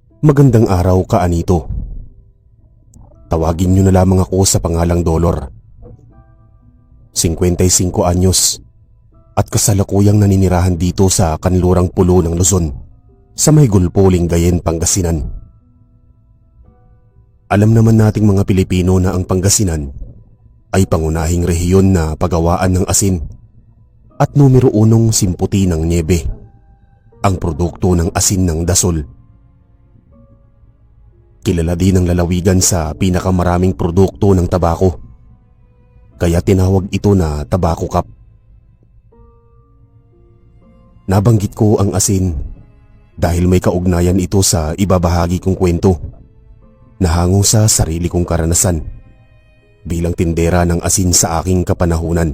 Magandang araw ka, Anito. Tawagin niyo na lamang ako sa pangalang Dolor. 55 anyos at kasalukuyang naninirahan dito sa kanlurang pulo ng Luzon sa may Gulpo, Lingayen, Pangasinan. Alam naman nating mga Pilipino na ang Pangasinan ay pangunahing rehiyon na pagawaan ng asin at numero 1 simputi ng niebe, ang produkto ng asin ng Dasol. Kilala din ang lalawigan sa pinakamaraming produkto ng tabako, kaya tinawag ito na Tobacco Cup. Nabanggit ko ang asin dahil may kaugnayan ito sa ibabahagi kong kwento na hango sa sarili kong karanasan bilang tindera ng asin sa aking kapanahunan.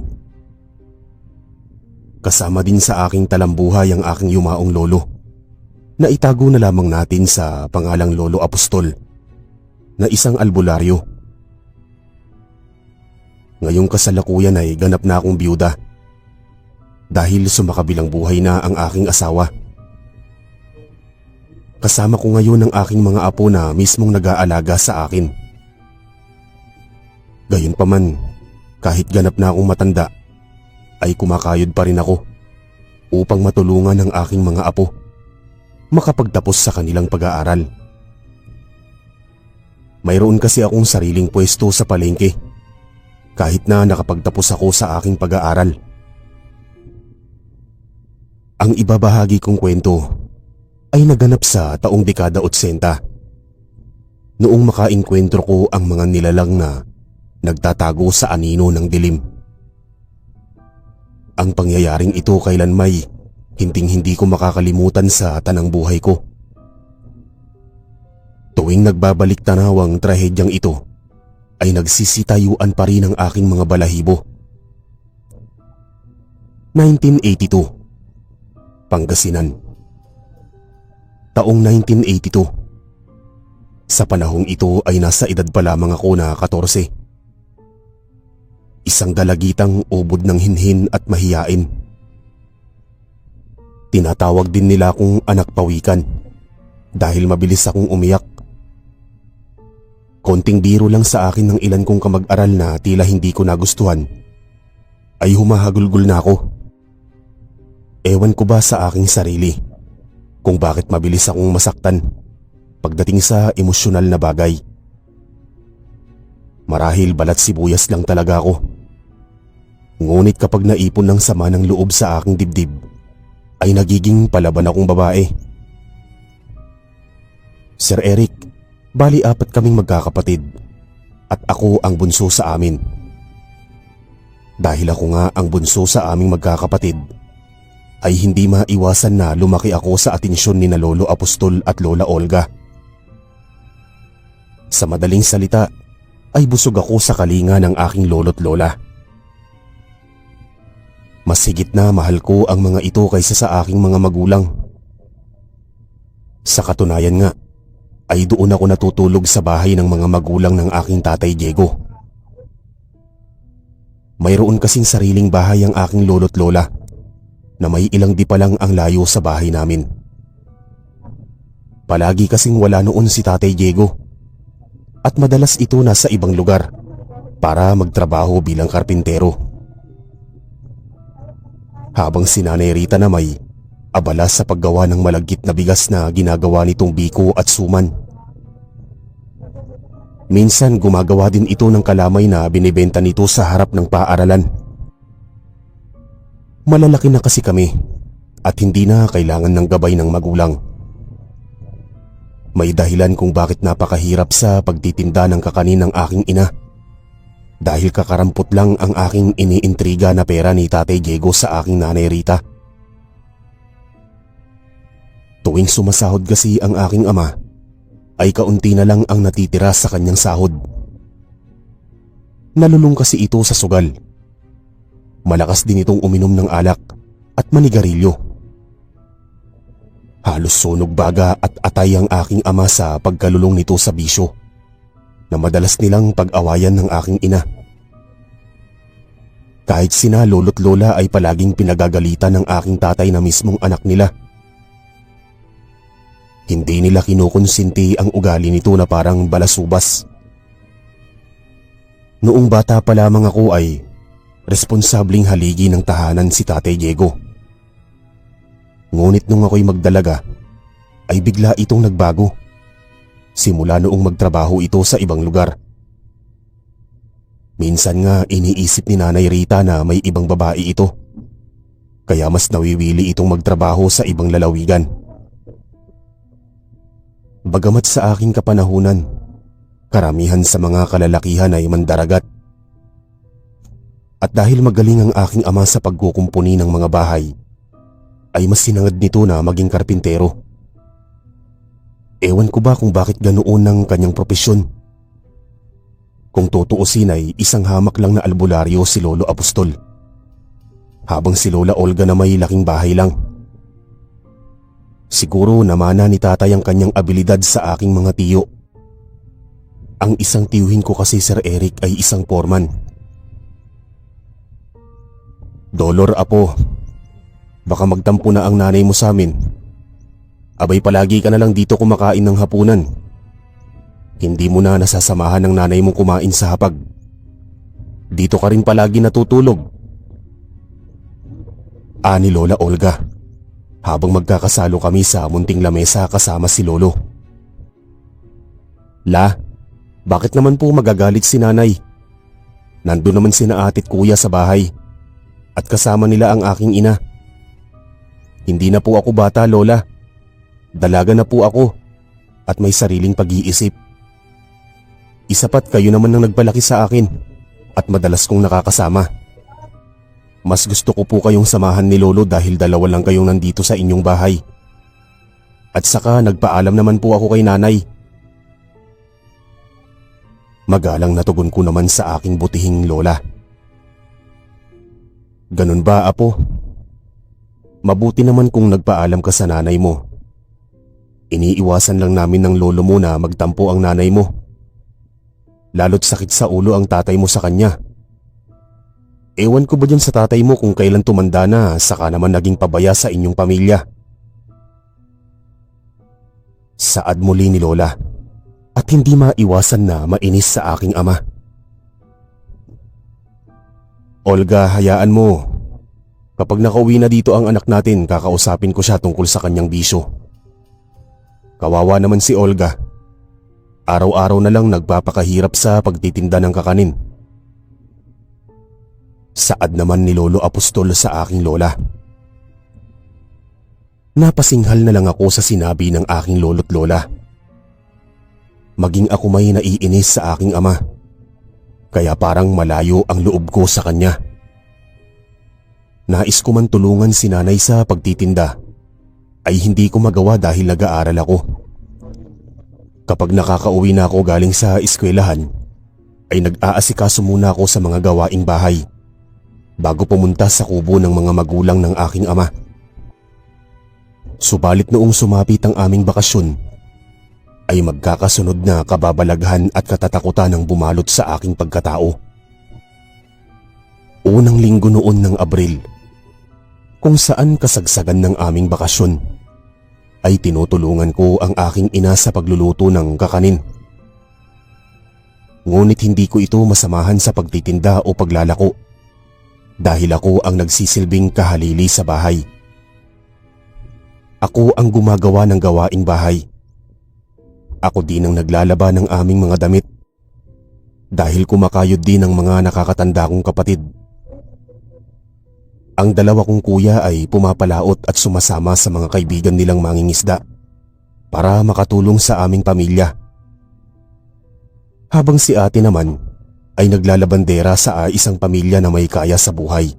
Kasama din sa aking talambuhay ang aking yumaong lolo na itago na lamang natin sa pangalang Lolo Apostol na isang albularyo. Ngayong kasalukuyan ay ganap na akong biyuda dahil sumakabilang buhay na ang aking asawa. Kasama ko ngayon ang aking mga apo na mismong nag-aalaga sa akin. Gayunpaman, kahit ganap na akong matanda, ay kumakayod pa rin ako upang matulungan ang aking mga apo makapagtapos sa kanilang pag-aaral. Mayroon kasi akong sariling pwesto sa palengke kahit na nakapagtapos ako sa aking pag-aaral. Ang ibabahagi kong kwento ay naganap sa taong dekada 80 noong makainkwentro ko ang mga nilalang na nagtatago sa anino ng dilim. Ang pangyayaring ito kailanmay hinding-hindi ko makakalimutan sa tanang buhay ko. Tuwing nagbabalik tanaw ang trahedyang ito, ay nagsisitayuan pa rin ang aking mga balahibo. 1982, Pangasinan. Taong 1982. Sa panahong ito ay nasa edad pa lamang ako na 14. Isang dalagitang ubod ng hinhin at mahiyain. Tinatawag din nila akong anak pawikan dahil mabilis akong umiyak. Konting biro lang sa akin ng ilan kong kamag-aral na tila hindi ko nagustuhan ay humahagulgol na ako. Ewan ko ba sa aking sarili kung bakit mabilis akong masaktan pagdating sa emosyonal na bagay. Marahil balat sibuyas lang talaga ako. Ngunit kapag naipon ng sama ng loob sa aking dibdib, ay nagiging palaban akong babae. Sir Eric, bali 4 kaming magkakapatid at ako ang bunso sa amin. Dahil ako nga ang bunso sa aming magkakapatid, ay hindi maiwasan na lumaki ako sa atensyon ni na Lolo Apostol at Lola Olga. Sa madaling salita, ay busog ako sa kalinga ng aking lolo't lola. Mas higit na mahal ko ang mga ito kaysa sa aking mga magulang. Sa katunayan nga, ay doon ako natutulog sa bahay ng mga magulang ng aking tatay Diego. Mayroon kasing sariling bahay ang aking lolo't lola na may ilang di pa lang ang layo sa bahay namin. Palagi kasing wala noon si tatay Diego at madalas ito nasa ibang lugar para magtrabaho bilang karpintero. Habang si Nanay Rita na may abala sa paggawa ng malagkit na bigas na ginagawa nitong biko at suman. Minsan gumagawa din ito ng kalamay na binibenta nito sa harap ng paaralan. Malalaki na kasi kami at hindi na kailangan ng gabay ng magulang. May dahilan kung bakit napakahirap sa pagtitinda ng kakanin ng aking ina. Dahil kakarampot lang ang aking iniintriga na pera ni Tatay Diego sa aking Nanay Rita. Tuwing sumasahod kasi ang aking ama, ay kaunti na lang ang natitira sa kanyang sahod. Nalulung kasi ito sa sugal. Malakas din itong uminom ng alak at manigarilyo. Halos sunog baga at atay ang aking ama sa pagkalulong nito sa bisyo na madalas nilang pag-awayan ng aking ina. Kahit sina lolo't lola ay palaging pinagagalitan ng aking tatay na mismong anak nila. Hindi nila kinukonsinti ang ugali nito na parang balasubas. Noong bata pa lamang ako ay responsabling haligi ng tahanan si Tatay Diego. Ngunit nung ako'y magdalaga ay bigla itong nagbago. Simula noong magtrabaho ito sa ibang lugar. Minsan nga iniisip ni Nanay Rita na may ibang babae ito. Kaya mas nawiwili itong magtrabaho sa ibang lalawigan. Bagamat sa aking kapanahunan, karamihan sa mga kalalakihan ay mandaragat. At dahil magaling ang aking ama sa pagkukumpuni ng mga bahay, ay mas sinangad nito na maging karpintero. Ewan ko ba kung bakit ganoon ang kanyang propesyon. Kung tutuusin ay isang hamak lang na albularyo si Lolo Apostol, habang si Lola Olga na may laking bahay lang. Siguro namana ni tatay ang kanyang abilidad sa aking mga tiyo. Ang isang tiyuhin ko kasi, Sir Eric, ay isang foreman. Dolor, apo, baka magtampo na ang nanay mo sa amin. Abay, palagi ka na lang dito kumakain ng hapunan. Hindi mo na nasasamahan ng nanay mong kumain sa hapag. Dito ka rin palagi natutulog. Ani Lola Olga, habang magkakasalo kami sa munting lamesa kasama si Lolo. La, bakit naman po magagalit si nanay? Nandun naman sina ate at kuya sa bahay at kasama nila ang aking ina. Hindi na po ako bata, Lola. Dalaga na po ako at may sariling pag-iisip. Isa pat kayo naman ang nagpalaki sa akin at madalas kong nakakasama. Mas gusto ko po kayong samahan ni Lolo dahil dalawa lang kayong nandito sa inyong bahay. At saka nagpaalam naman po ako kay nanay. Magalang na tugon ko naman sa aking butihing lola. Ganun ba, apo? Mabuti naman kung nagpaalam ka sa nanay mo. Iniiwasan lang namin ng lolo mo na magtampo ang nanay mo. Lalo't sakit sa ulo ang tatay mo sa kanya. Ewan ko ba dyan sa tatay mo kung kailan tumanda na saka naman naging pabaya sa inyong pamilya. Saad muli ni Lola at hindi maiwasan na mainis sa aking ama. Olga, hayaan mo. Kapag nakauwi na dito ang anak natin, kakausapin ko siya tungkol sa kanyang bisyo. Kawawa naman si Olga. Araw-araw na lang nagpapakahirap sa pagtitinda ng kakanin. Saad naman ni Lolo Apostol sa aking lola. Napasinghal na lang ako sa sinabi ng aking lolo't lola. Maging ako may naiinis sa aking ama, kaya parang malayo ang loob ko sa kanya. Nais ko man tulungan si nanay sa pagtitinda, ay hindi ko magawa dahil nag-aaral ako. Kapag nakakauwi na ako galing sa eskwelahan, ay nag-aasikaso muna ako sa mga gawaing bahay bago pumunta sa kubo ng mga magulang ng aking ama. Subalit noong sumapit ang aming bakasyon, ay magkakasunod na kababalaghan at katatakutan ang bumalot sa aking pagkatao. Unang linggo noon ng Abril, kung saan kasagsagan ng aming bakasyon, ay tinutulungan ko ang aking ina sa pagluluto ng kakanin. Ngunit hindi ko ito masamahan sa pagtitinda o paglalako, dahil ako ang nagsisilbing kahalili sa bahay. Ako ang gumagawa ng gawaing bahay. Ako din ang naglalaba ng aming mga damit, dahil kumakayod din ang mga nakakatanda kong kapatid. Ang dalawa kong kuya ay pumapalaot at sumasama sa mga kaibigan nilang mangingisda para makatulong sa aming pamilya. Habang si ate naman ay naglalabandera sa isang pamilya na may kaya sa buhay.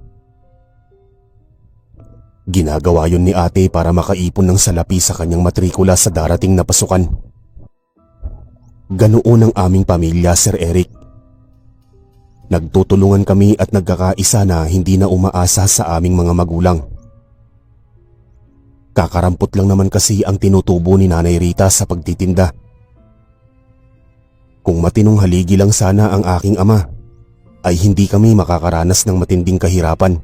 Ginagawa yun ni ate para makaipon ng salapi sa kanyang matrikula sa darating na pasukan. Ganoon ang aming pamilya, Sir Eric. Nagtutulungan kami at nagkakaisa na hindi na umaasa sa aming mga magulang. Kakarampot lang naman kasi ang tinutubo ni Nanay Rita sa pagtitinda. Kung matinong haligi lang sana ang aking ama, ay hindi kami makakaranas ng matinding kahirapan.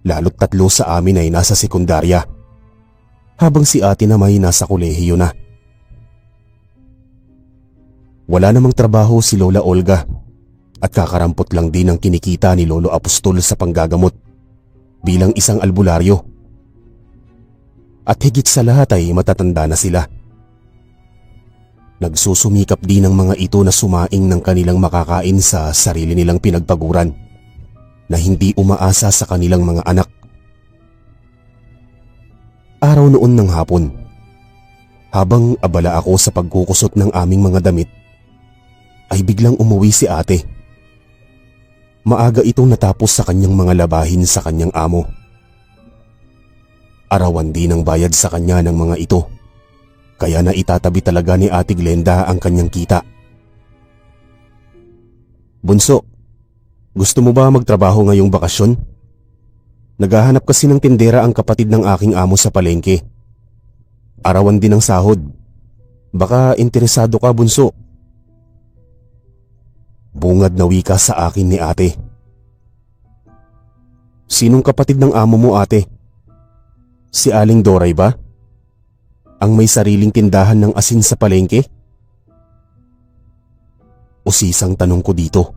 Lalo't tatlo sa amin ay nasa sekundarya. habang si ate na may nasa kolehiyo na. Wala namang trabaho si Lola Olga at kakarampot lang din ang kinikita ni Lolo Apostol sa panggagamot bilang isang albularyo. At higit sa lahat ay matatanda na sila. Nagsusumikap din ang mga ito na sumaing ng kanilang makakain sa sarili nilang pinagpaguran na hindi umaasa sa kanilang mga anak. Araw noon ng hapon, habang abala ako sa pagkukusot ng aming mga damit, ay biglang umuwi si ate. Maaga itong natapos sa kanyang mga labahin sa kanyang amo. Arawan din ang bayad sa kanya ng mga ito, kaya na itatabi talaga ni Ate Glenda ang kanyang kita. "Bunso, gusto mo ba magtrabaho ngayong bakasyon? Naghahanap kasi ng tindera ang kapatid ng aking amo sa palengke. Arawan din ang sahod. Baka interesado ka, bunso." Bungad na wika sa akin ni ate. "Sinong kapatid ng amo mo, ate? Si Aling Doray ba? Ang may sariling tindahan ng asin sa palengke?" Usisang tanong ko dito.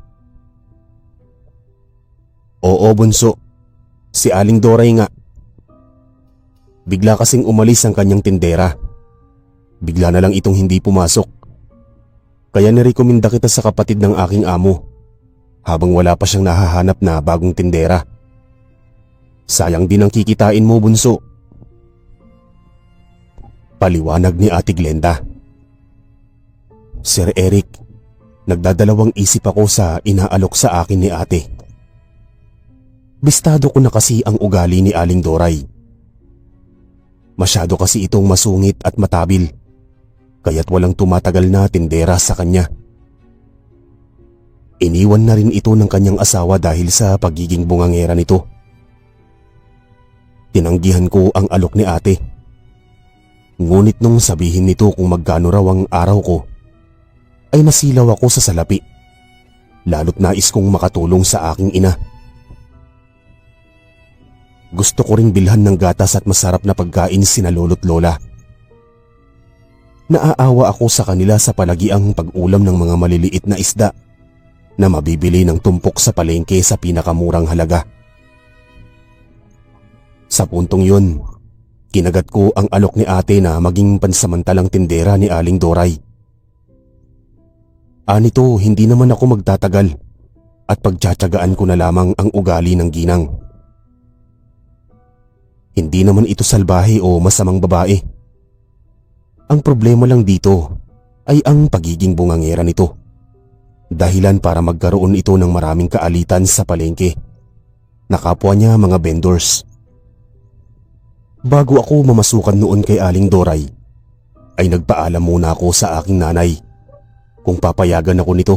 "Oo, bunso. Si Aling Doray nga. Bigla kasing umalis ang kanyang tindera. Bigla na lang itong hindi pumasok. Kaya nirekomenda kita sa kapatid ng aking amo habang wala pa siyang nahahanap na bagong tindera. Sayang din ang kikitain mo, bunso." Paliwanag ni Ate Glenda. "Sir Eric, nagdadalawang isip ako sa inaalok sa akin ni ate. Bistado ko na kasi ang ugali ni Aling Doray. Masyado kasi itong masungit at matabil, kaya't walang tumatagal na tindera sa kanya. Iniwan na rin ito ng kanyang asawa dahil sa pagiging bungangera nito. Tinanggihan ko ang alok ni ate. Ngunit nung sabihin nito kung magkano raw ang araw ko, ay nasilaw ako sa salapi. Lalo't nais kong makatulong sa aking ina. Gusto ko ring bilhan ng gatas at masarap na pagkain sina lolo't lola. Naaawa ako sa kanila sa palagiang pag-ulam ng mga maliliit na isda na mabibili ng tumpok sa palengke sa pinakamurang halaga. Sa puntong yun, kinagat ko ang alok ni ate na maging pansamantalang tindera ni Aling Doray. Anito, hindi naman ako magtatagal at pagtsatsagaan ko na lamang ang ugali ng ginang. Hindi naman ito salbahe o masamang babae. Ang problema lang dito ay ang pagiging bungangera nito. Dahilan para magkaroon ito ng maraming kaalitan sa palengke na kapwa niya mga vendors. Bago ako mamasukan noon kay Aling Doray, ay nagpaalam muna ako sa aking nanay kung papayagan ako nito,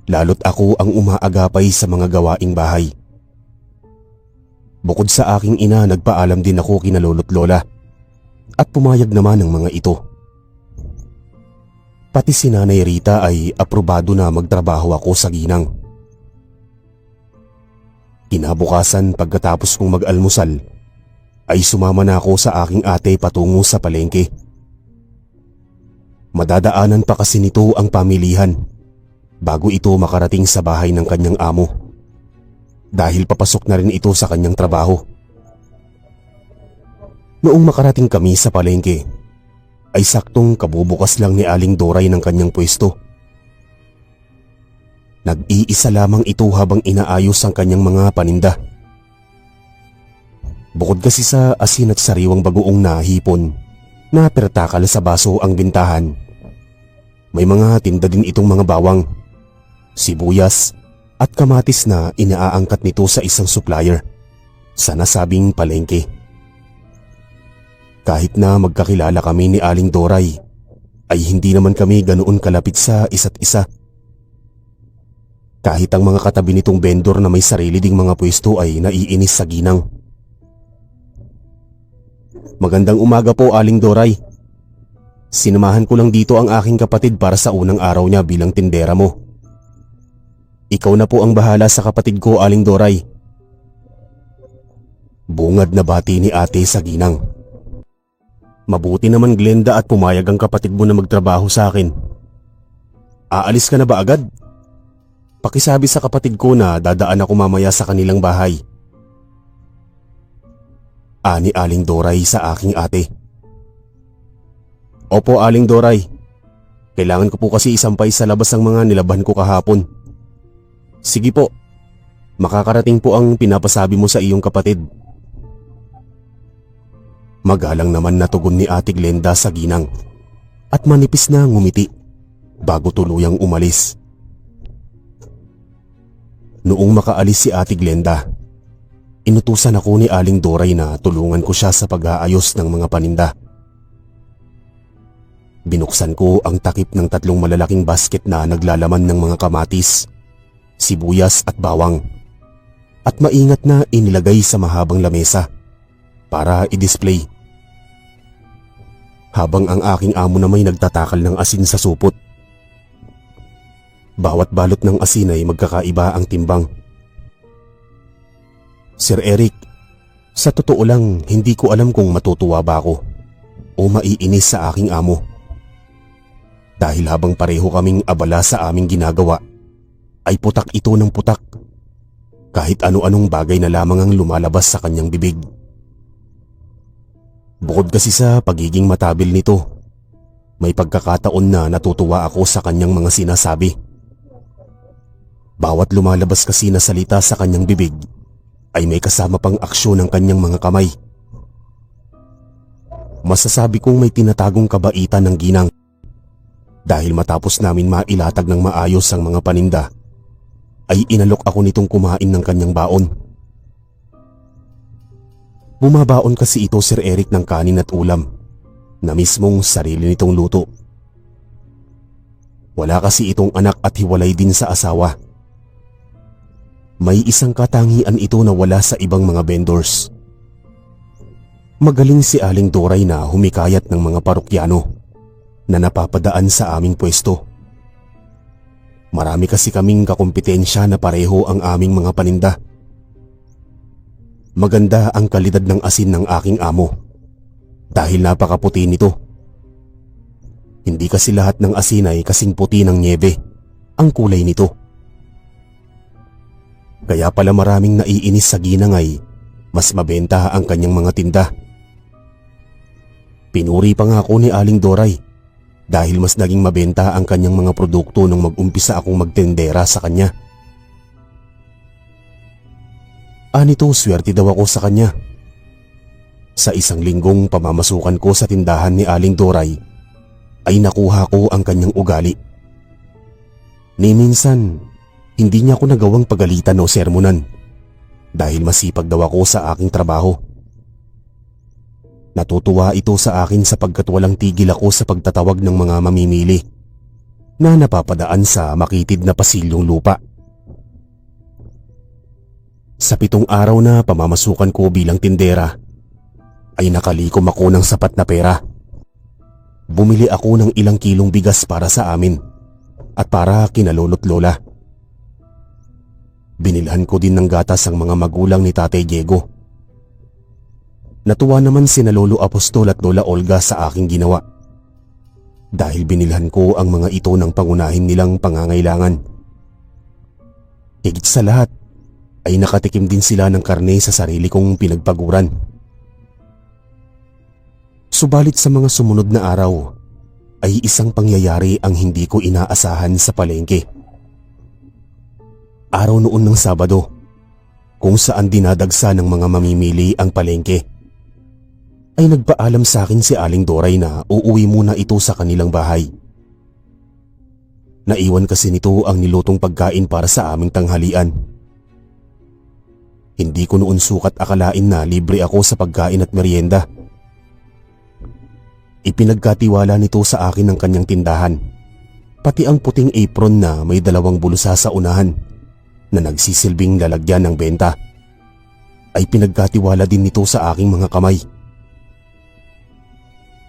lalo't ako ang umaagapay sa mga gawaing bahay. Bukod sa aking ina, nagpaalam din ako kina lolo't lola at pumayag naman ang mga ito. Pati si Nanay Rita ay aprobado na magtrabaho ako sa ginang. Kinabukasan pagkatapos kong mag-almusal, ay sumama na ako sa aking ate patungo sa palengke. Madadaanan pa kasi nito ang pamilihan bago ito makarating sa bahay ng kanyang amo, dahil papasok na rin ito sa kanyang trabaho. Noong makarating kami sa palengke, ay saktong kabubukas lang ni Aling Doray ng kanyang pwesto. Nag-iisa lamang ito habang inaayos ang kanyang mga paninda. Bukod kasi sa asin at sariwang bagoong nahipon na pertakal sa baso ang bintahan, may mga tinda din itong mga bawang, sibuyas at kamatis na inaaangkat nito sa isang supplier sa nasabing palengke. Kahit na magkakilala kami ni Aling Doray, ay hindi naman kami ganoon kalapit sa isa't isa. Kahit ang mga katabi nitong vendor na may sarili ding mga pwesto ay naiinis sa ginang. "Magandang umaga po, Aling Doray. Sinamahan ko lang dito ang aking kapatid para sa unang araw niya bilang tindera mo. Ikaw na po ang bahala sa kapatid ko, Aling Doray." Bungad na bati ni ate sa ginang. Mabuti naman Glenda at pumayag ang kapatid mo na magtrabaho sa akin. Aalis ka na ba agad? Pakisabi sa kapatid ko na dadaan ako mamaya sa kanilang bahay. Ani Aling Doray sa aking ate. Opo Aling Doray. Kailangan ko po kasi isampay sa labas ang mga nilaban ko kahapon. Sige po. Makakarating po ang pinapasabi mo sa iyong kapatid. Magalang naman na tugon ni Ate Glenda sa ginang at manipis na ngumiti bago tuluyang umalis. Noong makaalis si Ate Glenda, inutusan ako ni Aling Doray na tulungan ko siya sa pag-aayos ng mga paninda. Binuksan ko ang takip ng 3 malalaking basket na naglalaman ng mga kamatis, sibuyas at bawang at maingat na inilagay sa mahabang lamesa para i-display. Habang ang aking amo na may nagtatakal ng asin sa supot. Bawat balot ng asin ay magkakaiba ang timbang. Sir Eric, sa totoo lang hindi ko alam kung matutuwa ba ako o maiinis sa aking amo. Dahil habang pareho kaming abala sa aming ginagawa, ay putak ito ng putak. Kahit ano-anong bagay na lamang ang lumalabas sa kanyang bibig. Bukod kasi sa pagiging matabil nito, may pagkakataon na natutuwa ako sa kanyang mga sinasabi. Bawat lumalabas kasi na salita sa kanyang bibig ay may kasama pang aksyon ng kanyang mga kamay. Masasabi kong may tinatagong kabaitan ng ginang. Dahil matapos namin mailatag ng maayos ang mga paninda, ay inalok ako nitong kumain ng kanyang baon. Bumabaon kasi ito Sir Eric ng kanin at ulam na mismong sarili nitong luto. Wala kasi itong anak at hiwalay din sa asawa. May isang katangian ito na wala sa ibang mga vendors. Magaling si Aling Doray na humikayat ng mga parokyano na napapadaan sa aming pwesto. Marami kasi kaming kakumpetensya na pareho ang aming mga paninda. Maganda ang kalidad ng asin ng aking amo dahil napakaputi nito. Hindi kasi lahat ng asin ay kasing puti ng nyebe ang kulay nito. Kaya pala maraming naiinis sa ginang ay mas mabenta ang kanyang mga tinda. Pinuri pa nga ako ni Aling Doray dahil mas naging mabenta ang kanyang mga produkto nung mag-umpisa akong magtendera sa kanya. Anito, swerte daw ako sa kanya. Sa 1 linggong pamamasukan ko sa tindahan ni Aling Doray, ay nakuha ko ang kanyang ugali. Ni minsan, hindi niya ako nagawang pagalitan o sermonan dahil masipag daw ako sa aking trabaho. Natutuwa ito sa akin sapagkat walang tigil ako sa pagtatawag ng mga mamimili na napapadaan sa makitid na pasilyong lupa. Sa 7 araw na pamamasukan ko bilang tindera, ay nakalikom ako ng sapat na pera. Bumili ako ng ilang kilong bigas para sa amin at para kina lolo't lola. Binilhan ko din ng gatas ang mga magulang ni Tatay Diego. Natuwa naman sina Lolo Apostol at Lola Olga sa aking ginawa dahil binilhan ko ang mga ito ng pangunahin nilang pangangailangan. Higit sa lahat ay nakatikim din sila ng karne sa sarili kong pinagpaguran. Subalit sa mga sumunod na araw ay isang pangyayari ang hindi ko inaasahan sa palengke. Araw noon ng Sabado, kung saan dinadagsa ng mga mamimili ang palengke, ay nagpaalam sa akin si Aling Doray na uuwi muna ito sa kanilang bahay. Naiwan kasi nito ang nilutong pagkain para sa aming tanghalian. Hindi ko noon sukat akalain na libre ako sa pagkain at merienda. Ipinagkatiwala nito sa akin ng kanyang tindahan, pati ang puting apron na may 2 bulusa sa unahan na nagsisilbing lalagyan ng benta, ay pinagkatiwala din nito sa aking mga kamay.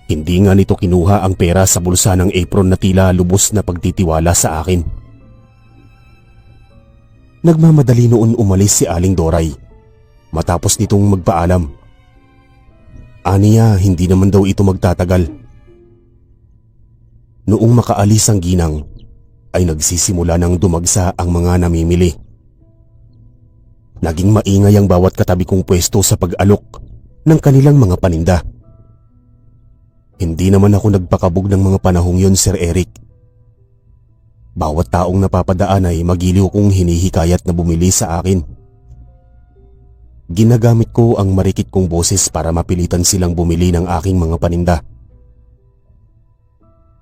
Hindi nga nito kinuha ang pera sa bulsa ng apron na tila lubos na pagtitiwala sa akin. Nagmamadali noon umalis si Aling Doray matapos nitong magpaalam. Aniya, hindi naman daw ito magtatagal. Noong makaalis ang ginang, ay nagsisimula ng dumagsa ang mga namimili. Naging maingay ang bawat katabi kong pwesto sa pag-alok ng kanilang mga paninda. Hindi naman ako nagpakabog ng mga panahong yon, Sir Eric. Bawat taong napapadaan ay magiliw kong hinihikayat na bumili sa akin. Ginagamit ko ang marikit kong boses para mapilitan silang bumili ng aking mga paninda.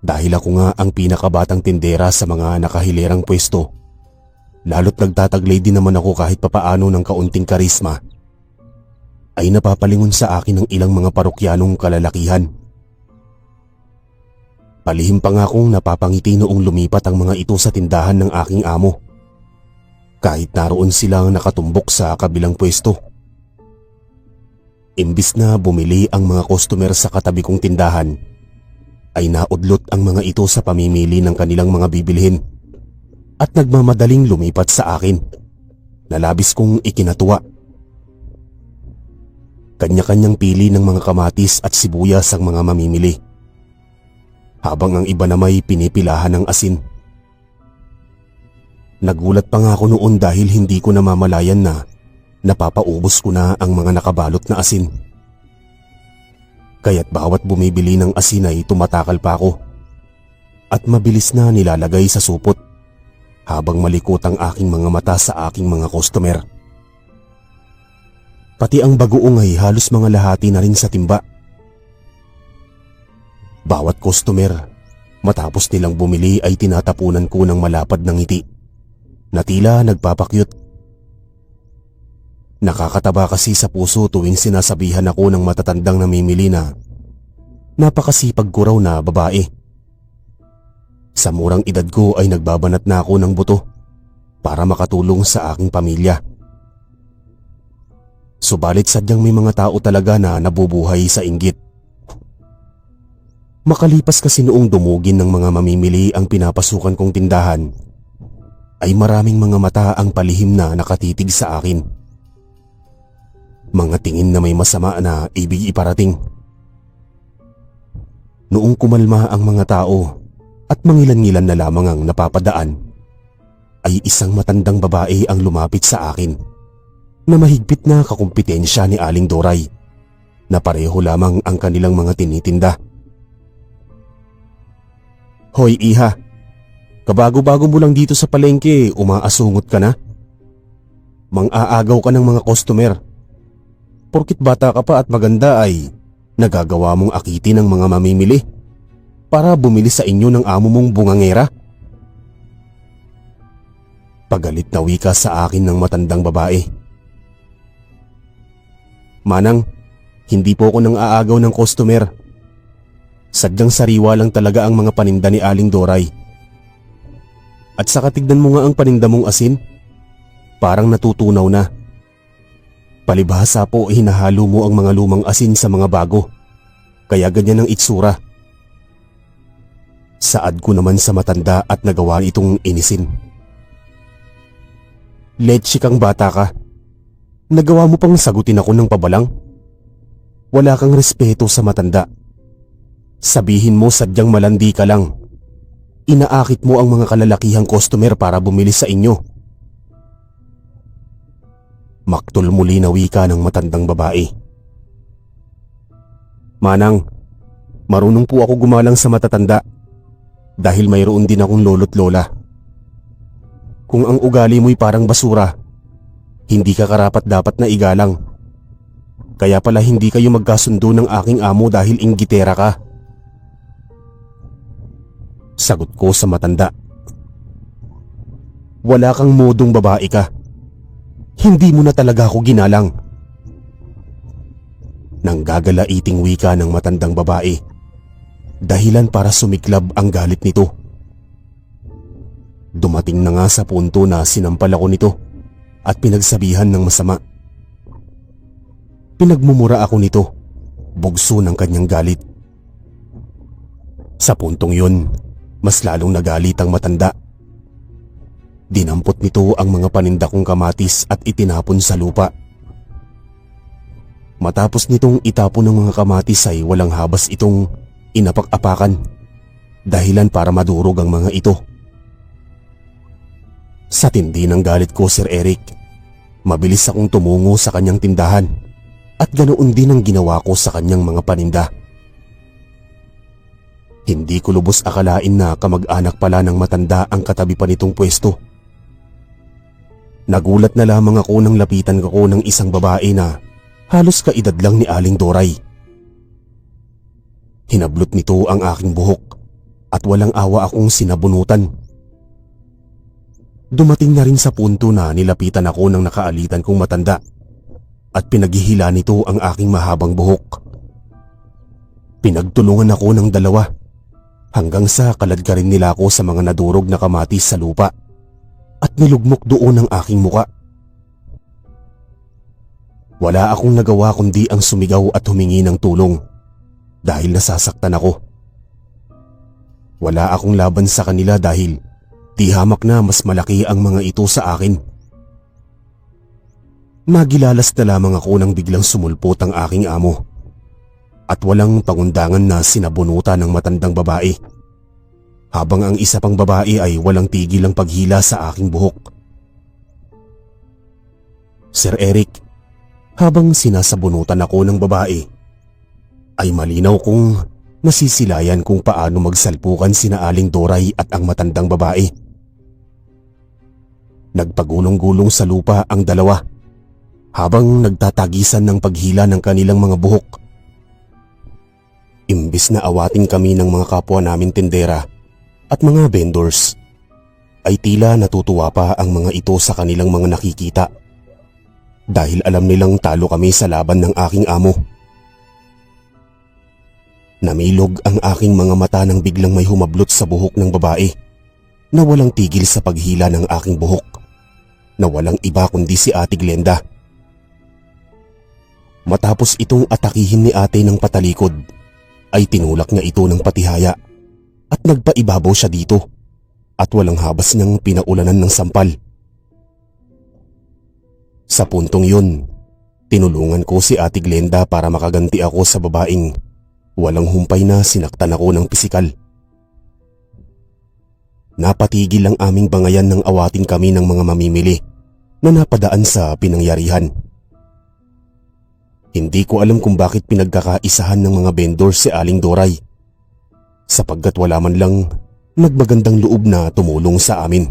Dahil ako nga ang pinakabatang tindera sa mga nakahilirang pwesto, lalo't nagtataglay din naman ako kahit papaano ng kaunting karisma, ay napapalingon sa akin ng ilang mga parokyanong kalalakihan. Palihim pa nga akong napapangiti noong lumipat ang mga ito sa tindahan ng aking amo, kahit naroon silang nakatumbok sa kabilang pwesto. Imbis na bumili ang mga customer sa katabi kong tindahan, ay naudlot ang mga ito sa pamimili ng kanilang mga bibilhin at nagmamadaling lumipat sa akin na labis kong ikinatuwa. Kanya-kanyang pili ng mga kamatis at sibuyas ang mga mamimili, habang ang iba na may pinipilahan ng asin. Nagulat pa nga ako noon dahil hindi ko namamalayan na napapaubos ko na ang mga nakabalot na asin. Kaya't bawat bumibili ng asin ay tumatakal pa ako at mabilis na nilalagay sa supot habang malikot ang aking mga mata sa aking mga customer. Pati ang bagoong ay halos mga lahati na rin sa timba. Bawat customer, matapos nilang bumili ay tinatapunan ko ng malapad ng ngiti na tila nagpapakyut. Nakakataba kasi sa puso tuwing sinasabihan ako ng matatandang namimili na napakasipag ko raw na babae. Sa murang edad ko ay nagbabanat na ako ng buto para makatulong sa aking pamilya. Subalit sadyang may mga tao talaga na nabubuhay sa inggit. Makalipas kasi noong dumugin ng mga mamimili ang pinapasukan kong tindahan, ay maraming mga mata ang palihim na nakatitig sa akin. Mga tingin na may masama na ibig iparating. Noong kumalma ang mga tao at mangilan-ngilan na lamang ang napapadaan, ay isang matandang babae ang lumapit sa akin na mahigpit na kakumpetensya ni Aling Doray na pareho lamang ang kanilang mga tinitinda. Hoy iha, kabago-bago mo lang dito sa palengke, umaasungot ka na? Mang-aagaw ka ng mga customer. Porkit bata ka pa at maganda ay nagagawa mong akitin ng mga mamimili para bumili sa inyo ng amo mong bungangera. Pagalit na wika sa akin ng matandang babae. Manang, hindi po ako nang aagaw ng customer. Sadyang sariwa lang talaga ang mga paninda ni Aling Doray. At saka tignan mo nga ang paninda mong asin. Parang natutunaw na. Palibhasa po hinahalo mo ang mga lumang asin sa mga bago. Kaya ganyan ang itsura. Saad ko naman sa matanda at nagawa itong inisin. Leche kang bata ka. Nagawa mo pang sagutin ako ng pabalang. Wala kang respeto sa matanda. Sabihin mo sadyang malandi ka lang. Inaakit mo ang mga kalalakihang customer para bumili sa inyo. Maktol muli na wika ng matandang babae. Manang, marunong po ako gumalang sa matatanda dahil mayroon din akong lolo't lola. Kung ang ugali mo'y parang basura, hindi ka karapat dapat na igalang. Kaya pala hindi kayo magkasundo ng aking amo dahil inggitera ka. Sagot ko sa matanda. Wala kang modong babae ka. Hindi mo na talaga ako ginalang. Nanggagalaiting wika ng matandang babae, dahilan para sumiklab ang galit nito. Dumating na nga sa punto na sinampal ako nito at pinagsabihan ng masama. Pinagmumura ako nito, bugso ng kanyang galit. Sa puntong yun, mas lalong nagalit ang matanda. Dinampot nito ang mga paninda kong kamatis at itinapon sa lupa. Matapos nitong itapon ng mga kamatis ay walang habas itong inapak-apakan, dahilan para madurog ang mga ito. Sa tindi ng galit ko, Sir Eric, mabilis akong tumungo sa kanyang tindahan at ganoon din ang ginawa ko sa kanyang mga paninda. Hindi ko lubos akalain na kamag-anak pala ng matanda ang katabi pa nitong pwesto. Nagulat na lamang ako nang lapitan ko ng isang babae na halos kaedad lang ni Aling Doray. Hinablot nito ang aking buhok at walang awa akong sinabunutan. Dumating na rin sa punto na nilapitan ako ng nakaalitan kong matanda at pinaghihila nito ang aking mahabang buhok. Pinagtulungan ako ng dalawa hanggang sa kaladkarin nila ako sa mga nadurog na kamatis sa lupa at nilugmok doon ang aking muka. Wala akong nagawa kundi ang sumigaw at humingi ng tulong dahil nasasaktan ako. Wala akong laban sa kanila dahil di hamak na mas malaki ang mga ito sa akin. Nagilalas na lamang ako nang biglang sumulpot ang aking amo at walang pangundangan na sinabunutan ng matandang babae, habang ang isa pang babae ay walang tigil ang paghila sa aking buhok. Sir Eric, habang sinasabunutan ako ng babae, ay malinaw kong nasisilayan kung paano magsalpukan sina Aling Doray at ang matandang babae. Nagpagulong-gulong sa lupa ang dalawa habang nagtatagisan ng paghila ng kanilang mga buhok. Imbis na awatin kami ng mga kapwa namin tindera at mga vendors, ay tila natutuwa pa ang mga ito sa kanilang mga nakikita dahil alam nilang talo kami sa laban ng aking amo. Namilog ang aking mga mata nang biglang may humablot sa buhok ng babae na walang tigil sa paghila ng aking buhok, na walang iba kundi si Ate Glenda. Matapos itong atakihin ni ate ng patalikod, ay tinulak niya ito ng patihaya at nagpaibabaw siya dito at walang habas niyang pinaulanan ng sampal. Sa puntong yun, tinulungan ko si Ate Glenda para makaganti ako sa babaeng walang humpay na sinaktan ako ng pisikal. Napatigil ang aming bangayan nang awatin kami ng mga mamimili na napadaan sa pinangyarihan. Hindi ko alam kung bakit pinagkakaisahan ng mga vendor si Aling Doray, sapagkat wala man lang nagmagandang loob na tumulong sa amin.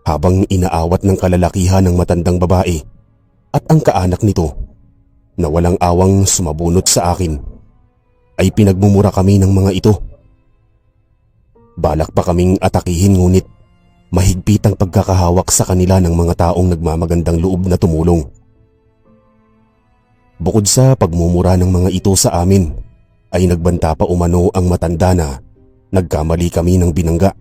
Habang inaawat ng kalalakihan ng matandang babae at ang kaanak nito na walang awang sumabunot sa akin, ay pinagmumura kami ng mga ito. Balak pa kaming atakihin ngunit mahigpit ang pagkakahawak sa kanila ng mga taong nagmamagandang loob na tumulong. Bukod sa pagmumura ng mga ito sa amin, ay nagbanta pa umano ang matanda na nagkamali kami ng binangga.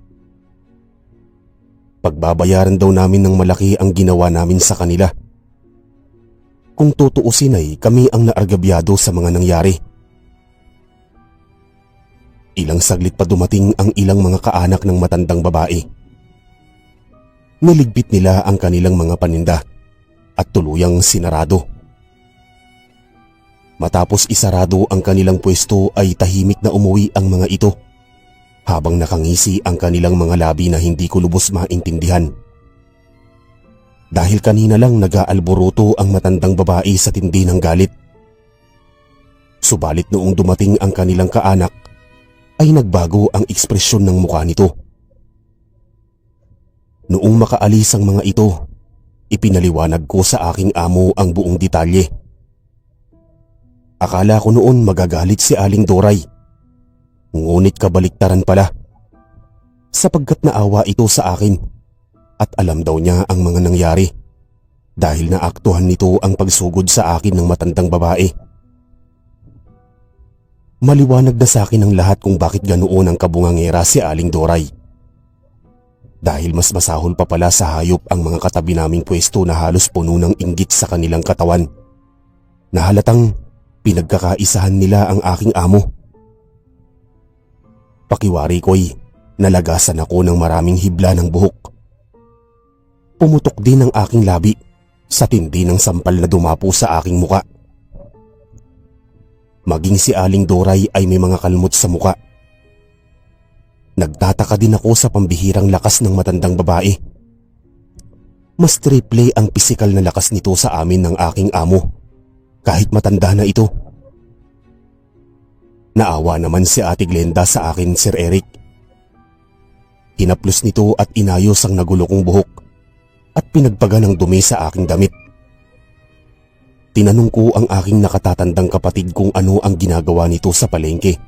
Pagbabayaran daw namin ng malaki ang ginawa namin sa kanila. Kung tutuusin ay kami ang naargabyado sa mga nangyari. Ilang saglit pa dumating ang ilang mga kaanak ng matandang babae. Niligpit nila ang kanilang mga paninda at tuluyang sinarado. Matapos isarado ang kanilang pwesto ay tahimik na umuwi ang mga ito, habang nakangisi ang kanilang mga labi na hindi ko lubos maintindihan. Dahil kanina lang nag-aalboruto ang matandang babae sa tindi ng galit. Subalit noong dumating ang kanilang kaanak, ay nagbago ang ekspresyon ng mukha nito. Noong makaalis ang mga ito, ipinaliwanag ko sa aking amo ang buong detalye. Akala ko noon magagalit si Aling Doray, ngunit kabaliktaran pala, sapagkat naawa ito sa akin at alam daw niya ang mga nangyari dahil naaktuhan nito ang pagsugod sa akin ng matandang babae. Maliwanag na sa akin ang lahat kung bakit ganoon ang kabungangera si Aling Doray. Dahil mas masahol pa pala sa hayop ang mga katabi naming pwesto na halos puno ng inggit sa kanilang katawan, na halatang pinagkakaisahan nila ang aking amo. Pakiwari ko'y nalagasan ako ng maraming hibla ng buhok. Pumutok din ang aking labi sa tindi ng sampal na dumapo sa aking muka. Maging si Aling Doray ay may mga kalmot sa muka. Nagtataka din ako sa pambihirang lakas ng matandang babae. Mas triple ang pisikal na lakas nito sa amin ng aking amo, kahit matanda na ito. Naawa naman si Ate Glenda sa akin, Sir Eric. Hinaplos nito at inayos ang nagulo kong buhok at pinagpaga ng dumi sa aking damit. Tinanong ko ang aking nakatatandang kapatid kung ano ang ginagawa nito sa palengke.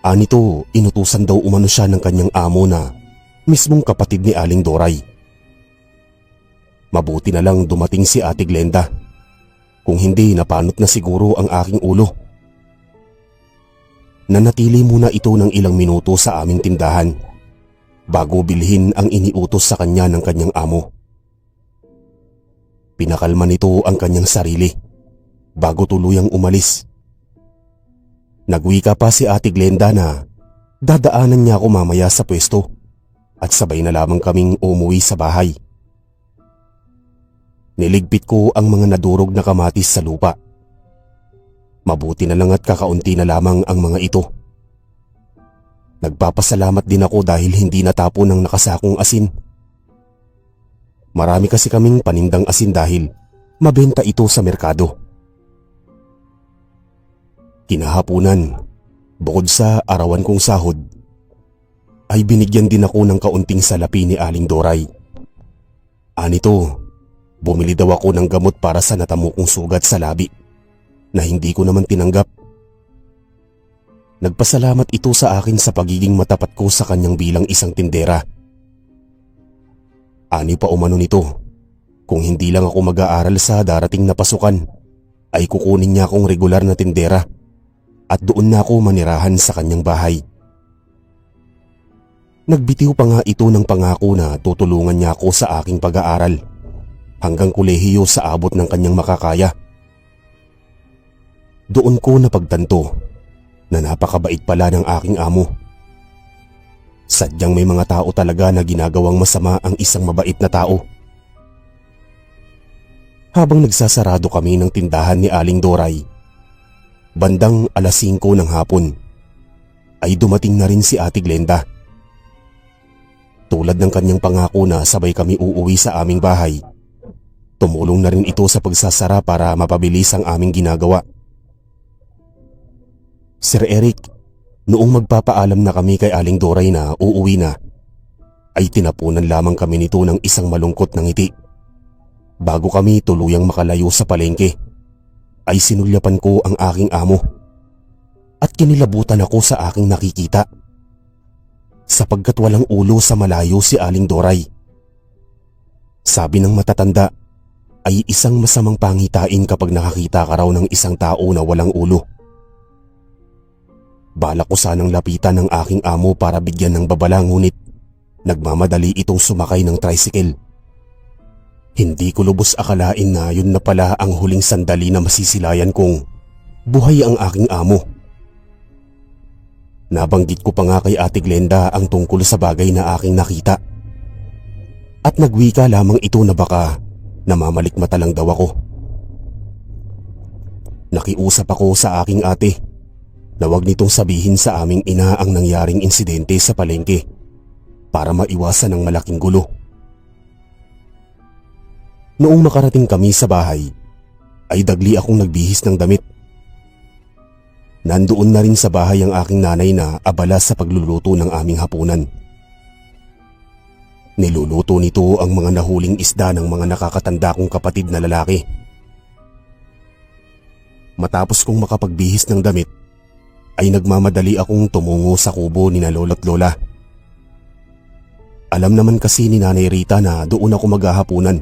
Anito, inutusan daw umano siya ng kanyang amo na mismong kapatid ni Aling Doray. Mabuti na lang dumating si Ate Glenda. Kung hindi, napanot na siguro ang aking ulo. Nanatili muna ito ng ilang minuto sa aming tindahan bago bilhin ang iniutos sa kanya ng kanyang amo. Pinakalma nito ang kanyang sarili bago tuluyang umalis. Nagwika pa si Ate Glenda na dadaanan niya ako mamaya sa pwesto at sabay na lamang kaming umuwi sa bahay. Niligpit ko ang mga nadurog na kamatis sa lupa. Mabuti na lang at kakaunti na lamang ang mga ito. Nagpapasalamat din ako dahil hindi natapon ng nakasakong asin. Marami kasi kaming panindang asin dahil mabenta ito sa merkado. Kinahapunan, bukod sa arawan kong sahod, ay binigyan din ako ng kaunting salapi ni Aling Doray. Anito, bumili daw ako ng gamot para sa natamo kong sugat sa labi na hindi ko naman tinanggap. Nagpasalamat ito sa akin sa pagiging matapat ko sa kanyang bilang isang tindera. Ani pa umano nito, kung hindi lang ako mag-aaral sa darating na pasukan, ay kukunin niya akong regular na tindera at doon na ako manirahan sa kanyang bahay. Nagbitiw pa nga ito ng pangako na tutulungan niya ako sa aking pag-aaral hanggang kolehiyo sa abot ng kanyang makakaya. Doon ko napagtanto na napakabait pala ng aking amo. Sadyang may mga tao talaga na ginagawang masama ang isang mabait na tao. Habang nagsasarado kami ng tindahan ni Aling Doray, bandang 5:00 ng hapon, ay dumating na rin si Ate Glenda. Tulad ng kanyang pangako na sabay kami uuwi sa aming bahay, tumulong na rin ito sa pagsasara para mapabilis ang aming ginagawa. Sir Eric, noong magpapaalam na kami kay Aling Doray na uuwi na, ay tinapunan lamang kami nito ng isang malungkot na ngiti. Bago kami tuluyang makalayo sa palengke, ay sinulyapan ko ang aking amo at kinilabutan ako sa aking nakikita. Sapagkat walang ulo sa malayo si Aling Doray. Sabi ng matatanda, ay isang masamang pangitain kapag nakakita ka raw ng isang tao na walang ulo. Balak ko sanang lapitan ng aking amo para bigyan ng babala, ngunit nagmamadali itong sumakay ng tricycle. Hindi ko lubos akalain na yun na pala ang huling sandali na masisilayan kong buhay ang aking amo. Nabanggit ko pa nga kay Ate Glenda ang tungkol sa bagay na aking nakita. At nagwika lamang ito na baka namamalikmata lang daw ako. Nakiusap ako sa aking ate na wag nitong sabihin sa aming ina ang nangyaring insidente sa palengke para maiwasan ang malaking gulo. Noong makarating kami sa bahay, ay dagli akong nagbihis ng damit. Nandoon na rin sa bahay ang aking nanay na abala sa pagluluto ng aming hapunan. Niluluto nito ang mga nahuling isda ng mga nakakatanda kong kapatid na lalaki. Matapos kong makapagbihis ng damit, ay nagmamadali akong tumungo sa kubo ni na lolo't lola. Alam naman kasi ni Nanay Rita na doon ako maghahapunan.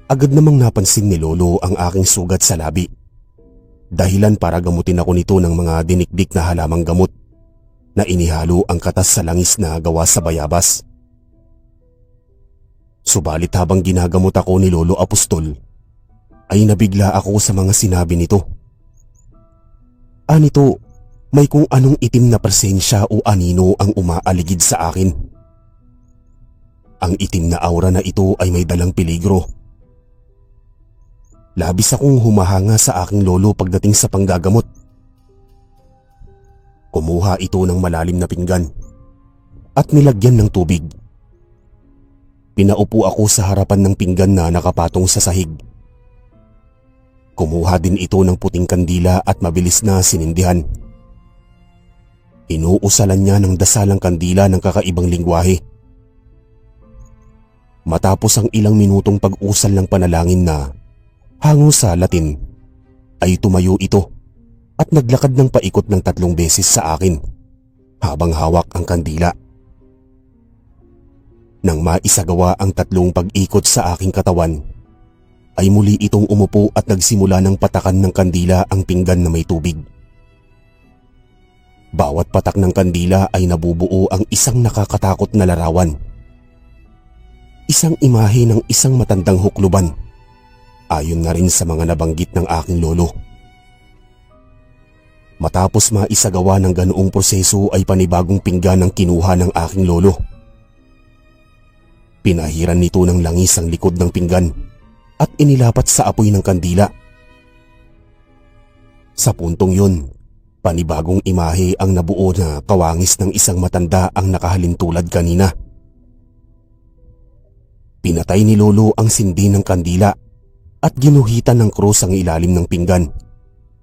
Agad namang napansin ni Lolo ang aking sugat sa labi. Dahilan para gamutin ako nito ng mga dinikdik na halamang gamot na inihalo ang katas sa langis na gawa sa bayabas. Subalit habang ginagamot ako ni Lolo Apostol, ay nabigla ako sa mga sinabi nito. Anito, may kung anong itim na presensya o anino ang umaaligid sa akin. Ang itim na aura na ito ay may dalang peligro. Labis akong humahanga sa aking lolo pagdating sa panggagamot. Kumuha ito ng malalim na pinggan at nilagyan ng tubig. Pinaupo ako sa harapan ng pinggan na nakapatong sa sahig. Kumuha din ito ng puting kandila at mabilis na sinindihan. Inuusalan niya ng dasalang kandila ng kakaibang lingwahe. Matapos ang ilang minutong pag-usal ng panalangin na hango sa Latin, ay tumayo ito at naglakad ng paikot ng 3 beses sa akin habang hawak ang kandila. Nang maisagawa ang 3 pag-ikot sa aking katawan, ay muli itong umupo at nagsimula ng patakan ng kandila ang pinggan na may tubig. Bawat patak ng kandila ay nabubuo ang isang nakakatakot na larawan. Isang imahe ng isang matandang hukluban, ayon na rin sa mga nabanggit ng aking lolo. Matapos maisagawa ng ganoong proseso ay panibagong pinggan ang kinuha ng aking lolo. Pinahiran nito ng langis ang likod ng pinggan at inilapat sa apoy ng kandila. Sa puntong yun, panibagong imahe ang nabuo na kawangis ng isang matanda ang nakahalintulad kanina. Pinatay ni lolo ang sindi ng kandila at ginuhitan ng krus ang ilalim ng pinggan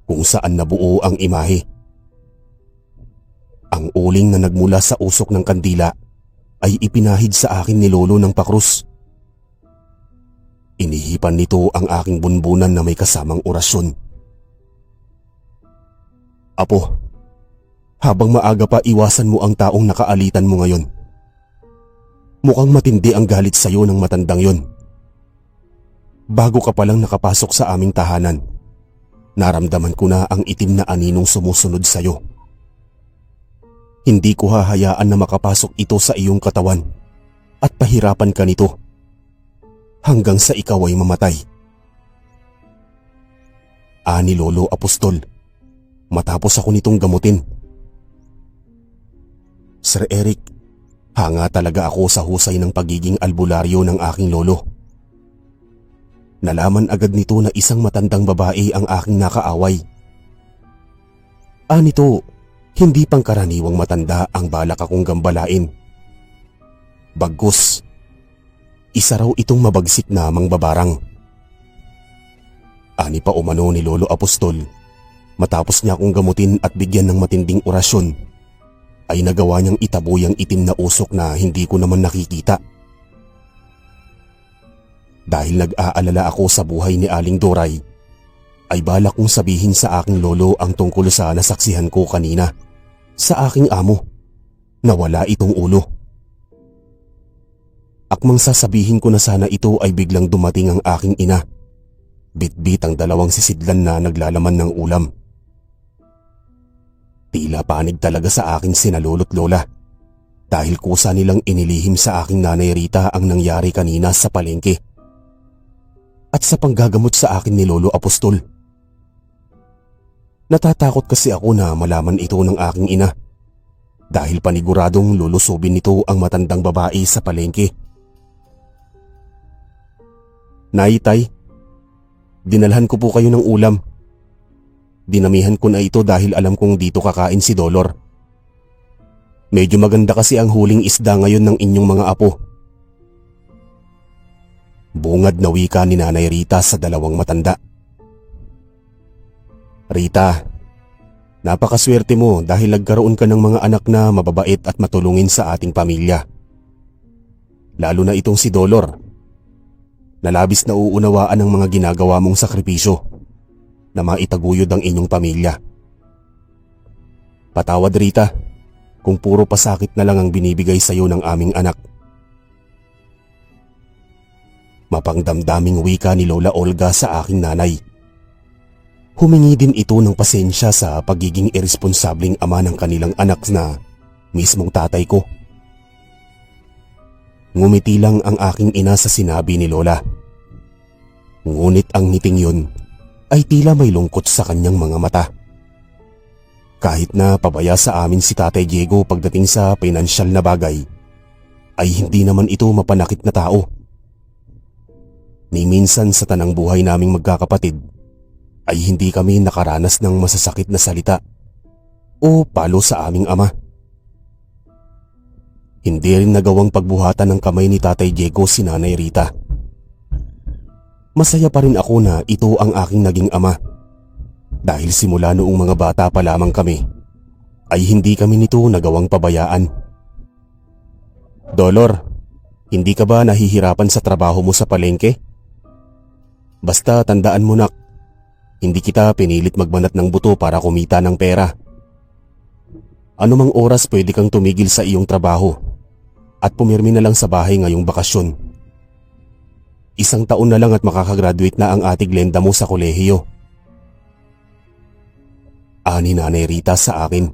kung saan nabuo ang imahe. Ang uling na nagmula sa usok ng kandila ay ipinahid sa akin ni lolo ng pakrus. Inihipan nito ang aking bunbunan na may kasamang orasyon. Apo, habang maaga pa iwasan mo ang taong nakaalitan mo ngayon. Mukhang matindi ang galit sa iyo ng matandang yon. Bago ka palang nakapasok sa aming tahanan, naramdaman ko na ang itim na aninong sumusunod sa iyo. Hindi ko hahayaan na makapasok ito sa iyong katawan at pahirapan ka nito hanggang sa ikaw ay mamatay. Ani Lolo Apostol, matapos ako nitong gamutin. Sir Eric, hanga talaga ako sa husay ng pagiging albularyo ng aking lolo. Nalaman agad nito na isang matandang babae ang aking nakaaway. Anito, hindi pangkaraniwang matanda ang balak akong gambalain. Bagkus, isa raw itong mabagsik na mangbabarang. Ani pa umano ni Lolo Apostol, matapos niya akong gamutin at bigyan ng matinding orasyon, ay nagawa niyang itaboy ang itim na usok na hindi ko naman nakikita. Dahil nag-aalala ako sa buhay ni Aling Doray, ay balak kong sabihin sa aking lolo ang tungkol sa nasaksihan ko kanina sa aking amo na wala itong ulo. Akmang sasabihin ko na sana ito ay biglang dumating ang aking ina. Bitbit ang 2 sisidlan na naglalaman ng ulam. Tila panig talaga sa aking sinalolo't lola dahil kusa nilang inilihim sa aking nanay Rita ang nangyari kanina sa palengke at sa panggagamot sa akin ni Lolo Apostol. Natatakot kasi ako na malaman ito ng aking ina dahil paniguradong lulusubin nito ang matandang babae sa palengke. Nay, Tay, dinalhan ko po kayo ng ulam. Dinamihan ko na ito dahil alam kong dito kakain si Dolor. Medyo maganda kasi ang huling isda ngayon ng inyong mga apo. Bungad na wika ni Nanay Rita sa 2 matanda. Rita, napakaswerte mo dahil nagkaroon ka ng mga anak na mababait at matulungin sa ating pamilya. Lalo na itong si Dolor. Nalabis na uunawaan ang mga ginagawa mong sakripisyo na maitaguyod ang inyong pamilya. Patawad Rita, kung puro pasakit na lang ang binibigay sa iyo ng aming anak. Mapangdamdaming wika ni Lola Olga sa aking nanay. Humingi din ito ng pasensya sa pagiging irresponsableng ama ng kanilang anak na mismong tatay ko. Ngumiti lang ang aking ina sa sinabi ni Lola. Ngunit ang ngiting yun ay tila may lungkot sa kanyang mga mata. Kahit na pabaya sa amin si Tatay Diego pagdating sa pinansyal na bagay, ay hindi naman ito mapanakit na tao. Ni minsan sa tanang buhay naming magkakapatid ay hindi kami nakaranas ng masasakit na salita o palo sa aming ama. Hindi rin nagawang pagbuhatan ng kamay ni Tatay Diego si Nanay Rita. Masaya pa rin ako na ito ang aking naging ama dahil simula noong mga bata pa lamang kami ay hindi kami nito nagawang pabayaan. Dolor, hindi ka ba nahihirapan sa trabaho mo sa palengke? Basta tandaan mo nak, hindi kita pinilit magbanat ng buto para kumita ng pera. Anumang oras pwede kang tumigil sa iyong trabaho at pumirmi na lang sa bahay ngayong bakasyon. 1 taon na lang at makakagraduate na ang ate Glenda mo sa kolehiyo. Ani Nanay Rita sa akin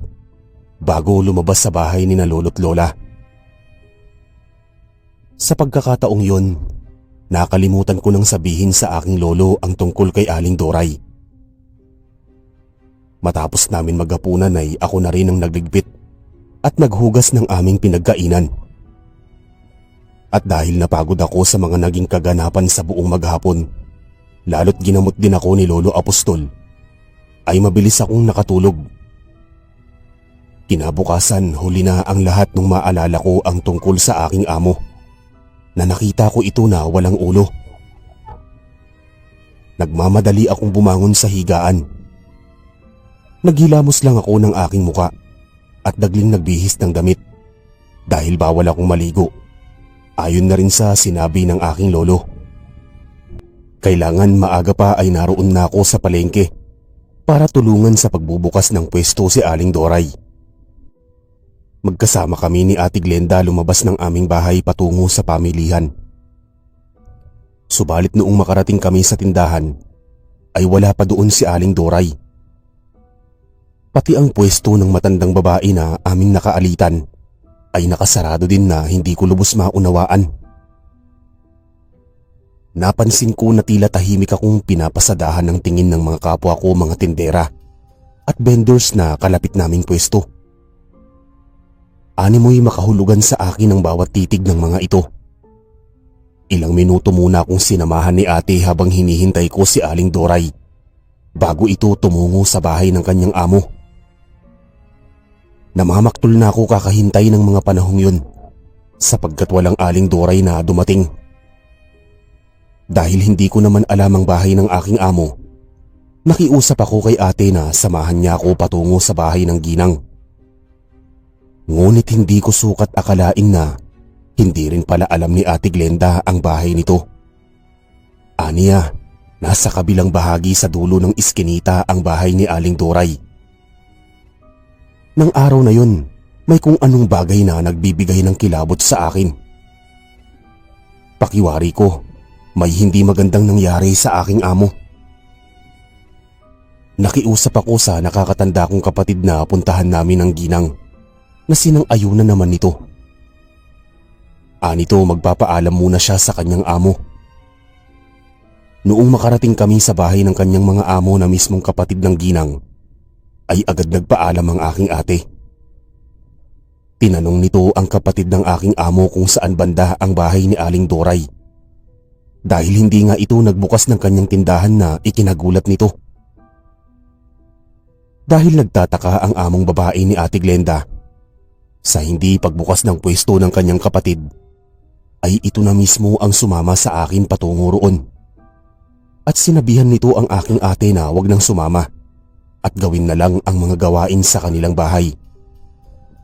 bago lumabas sa bahay ni na lolo't lola. Sa pagkakataong yon, nakalimutan ko nang sabihin sa aking lolo ang tungkol kay Aling Doray. Matapos namin maghapunan ay ako na rin ang nagligpit at naghugas ng aming pinagkainan. At dahil napagod ako sa mga naging kaganapan sa buong maghapon, lalo't ginamot din ako ni Lolo Apostol, ay mabilis akong nakatulog. Kinabukasan, huli na ang lahat nung maalala ko ang tungkol sa aking amo, na nakita ko ito na walang ulo. Nagmamadali akong bumangon sa higaan. Naghilamos lang ako ng aking muka at dagling nagbihis ng damit dahil bawal akong maligo. Ayon na rin sa sinabi ng aking lolo. Kailangan maaga pa ay naroon na ako sa palengke para tulungan sa pagbubukas ng pwesto si Aling Doray. Magkasama kami ni Ate Glenda lumabas ng aming bahay patungo sa pamilihan. Subalit noong makarating kami sa tindahan ay wala pa doon si Aling Doray. Pati ang pwesto ng matandang babae na aming nakaalitan ay nakasarado din na hindi ko lubos maunawaan. Napansin ko na tila tahimik akong pinapasadahan ng tingin ng mga kapwa ko mga tindera at vendors na kalapit naming pwesto. Animoy makahulugan sa akin ang bawat titig ng mga ito. Ilang minuto muna akong sinamahan ni ate habang hinihintay ko si Aling Doray bago ito tumungo sa bahay ng kanyang amo. Namamaktol na ako kakahintay ng mga panahong yun sapagkat walang Aling Doray na dumating. Dahil hindi ko naman alam ang bahay ng aking amo, nakiusap ako kay ate na samahan niya ako patungo sa bahay ng ginang. Ngunit hindi ko sukat akalain na hindi rin pala alam ni Ate Glenda ang bahay nito. Aniya, nasa kabilang bahagi sa dulo ng iskinita ang bahay ni Aling Doray. Nang araw na yun, may kung anong bagay na nagbibigay ng kilabot sa akin. Pakiwari ko, may hindi magandang nangyari sa aking amo. Nakiusap ako sa nakakatanda kong kapatid na puntahan namin ang ginang na sinang-ayunan naman nito. Anito magpapaalam muna siya sa kanyang amo. Noong makarating kami sa bahay ng kanyang mga amo na mismong kapatid ng ginang, ay agad nagpaalam ang aking ate. Tinanong nito ang kapatid ng aking amo kung saan banda ang bahay ni Aling Doray. Dahil hindi nga ito nagbukas ng kanyang tindahan na ikinagulat nito. Dahil nagtataka ang among babae ni Ate Glenda sa hindi pagbukas ng pwesto ng kanyang kapatid, ay ito na mismo ang sumama sa akin patungo roon. At sinabihan nito ang aking ate na wag nang sumama at gawin na lang ang mga gawain sa kanilang bahay.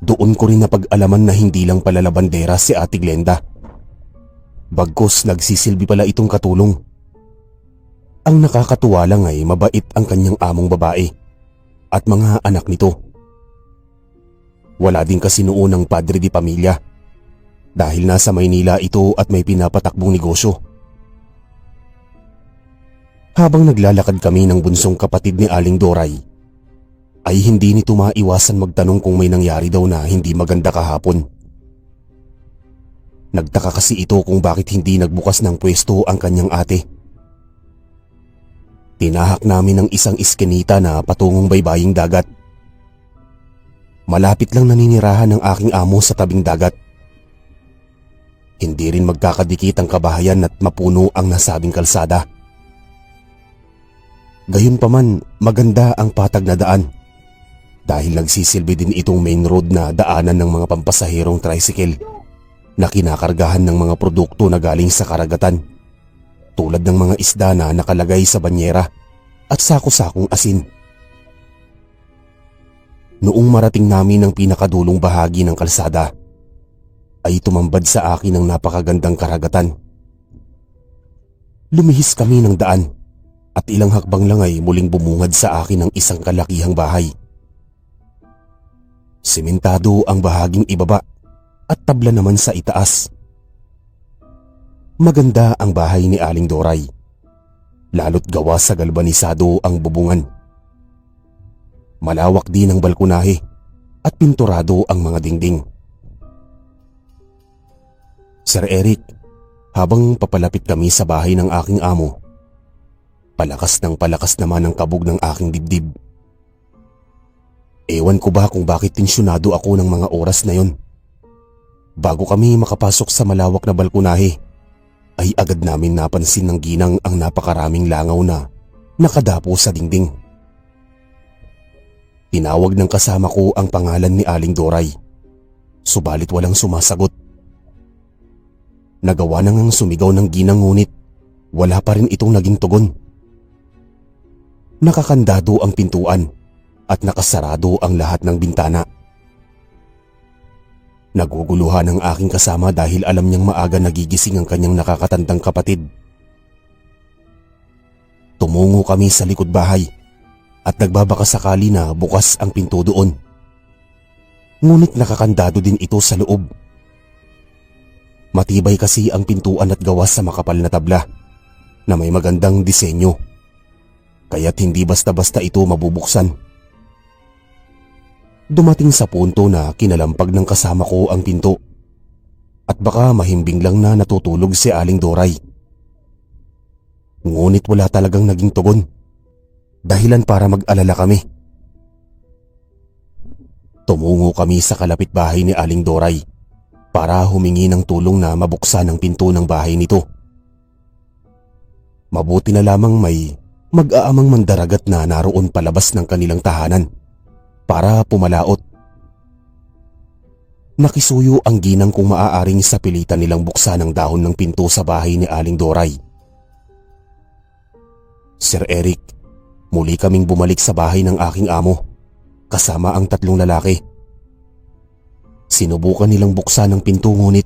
Doon ko rin napag-alaman na hindi lang pala labandera si Ate Glenda. Bagkus nagsisilbi pala itong katulong. Ang nakakatuwa lang ay mabait ang kanyang among babae at mga anak nito. Wala din kasi noon ang padre di pamilya dahil nasa Maynila ito at may pinapatakbong negosyo. Habang naglalakad kami ng bunsong kapatid ni Aling Doray, ay hindi nito maiwasan magtanong kung may nangyari daw na hindi maganda kahapon. Nagtaka kasi ito kung bakit hindi nagbukas ng pwesto ang kanyang ate. Tinahak namin ang isang iskinita na patungong baybaying dagat. Malapit lang naninirahan ng aking amo sa tabing dagat. Hindi rin magkakadikit ang kabahayan at mapuno ang nasabing kalsada. Gayunpaman, maganda ang patag na daan dahil nagsisilbi din itong main road na daanan ng mga pampasahirong tricycle na kinakargahan ng mga produkto na galing sa karagatan tulad ng mga isda na nakalagay sa banyera at sako-sakong asin. Noong marating namin ang pinakadulong bahagi ng kalsada, ay tumambad sa akin ang napakagandang karagatan. Lumihis kami ng daan at ilang hakbang lang ay muling bumungad sa akin ang isang kalakihang bahay. Sementado ang bahaging ibaba at tabla naman sa itaas. Maganda ang bahay ni Aling Doray, lalo't gawa sa galbanisado ang bubungan. Malawak din ang balkonahe at pinturado ang mga dingding. Sir Eric, habang papalapit kami sa bahay ng aking amo, palakas ng palakas naman ang kabog ng aking dibdib. Ewan ko ba kung bakit tensyonado ako ng mga oras na yon. Bago kami makapasok sa malawak na balkonahe, ay agad namin napansin ng ginang ang napakaraming langaw na nakadapo sa dingding. Tinawag ng kasama ko ang pangalan ni Aling Doray, subalit walang sumasagot. Nagawa na ngang sumigaw ng ginang ngunit wala pa rin itong naging tugon. Nakakandado ang pintuan at nakasarado ang lahat ng bintana. Naguguluhan ang aking kasama dahil alam niyang maaga nagigising ang kanyang nakakatandang kapatid. Tumungo kami sa likod bahay at nagbabaka sakali na bukas ang pinto doon. Ngunit nakakandado din ito sa loob. Matibay kasi ang pintuan at gawa sa makapal na tabla na may magandang disenyo, kaya't hindi basta-basta ito mabubuksan. Dumating sa punto na kinalampag ng kasama ko ang pinto at baka mahimbing lang na natutulog si Aling Doray. Ngunit wala talagang naging tugon, dahilan para mag-alala kami. Tumungo kami sa kalapit bahay ni Aling Doray para humingi ng tulong na mabuksan ang pinto ng bahay nito. Mabuti na lamang may mag-aamang mandaragat na naroon palabas ng kanilang tahanan para pumalaot. Nakisuyo ang ginang kung maaaring sa pilitan nilang buksan ang dahon ng pinto sa bahay ni Aling Doray. Sir Eric, muli kaming bumalik sa bahay ng aking amo kasama ang 3 lalaki. Sinubukan nilang buksan ang pinto ngunit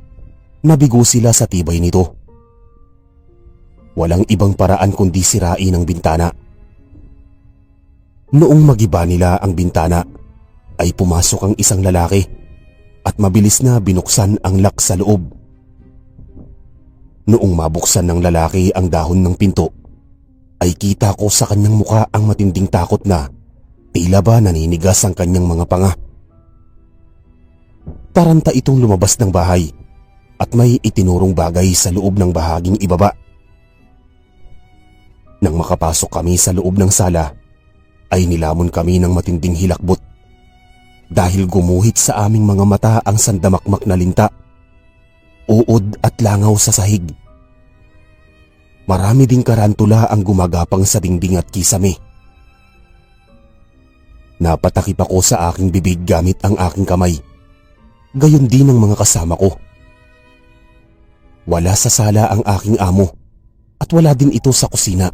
nabigo sila sa tibay nito. Walang ibang paraan kundi sirain ang bintana. Noong magiba nila ang bintana ay pumasok ang isang lalaki at mabilis na binuksan ang lock sa loob. Noong mabuksan ng lalaki ang dahon ng pinto ay kita ko sa kanyang muka ang matinding takot na tila ba naninigas ang kanyang mga panga. Taranta itong lumabas ng bahay at may itinurong bagay sa loob ng bahaging ibaba. Nang makapasok kami sa loob ng sala, ay nilamon kami ng matinding hilakbot dahil gumuhit sa aming mga mata ang sandamakmak na linta, uod at langaw sa sahig. Marami ding karantula ang gumagapang sa dingding at kisame. Napatakip ako sa aking bibig gamit ang aking kamay. Gayon din ang mga kasama ko. Wala sa sala ang aking amo at wala din ito sa kusina.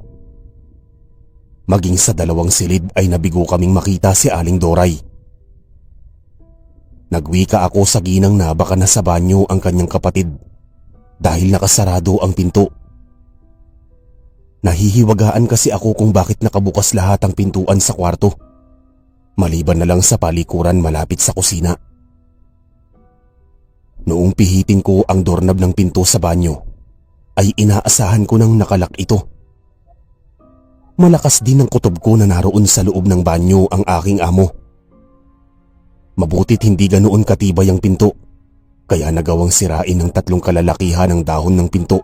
Maging sa 2 silid ay nabigo kaming makita si Aling Doray. Nagwika ako sa ginang na baka nasa banyo ang kanyang kapatid dahil nakasarado ang pinto. Nahihiwagaan kasi ako kung bakit nakabukas lahat ang pintuan sa kwarto, maliban na lang sa palikuran malapit sa kusina. Noong pihitin ko ang doorknob ng pinto sa banyo, ay inaasahan ko nang nakalak ito. Malakas din ang kutob ko na naroon sa loob ng banyo ang aking amo. Mabutit hindi ganoon katibay ang pinto, kaya nagawang sirain ng 3 kalalakihan ang dahon ng pinto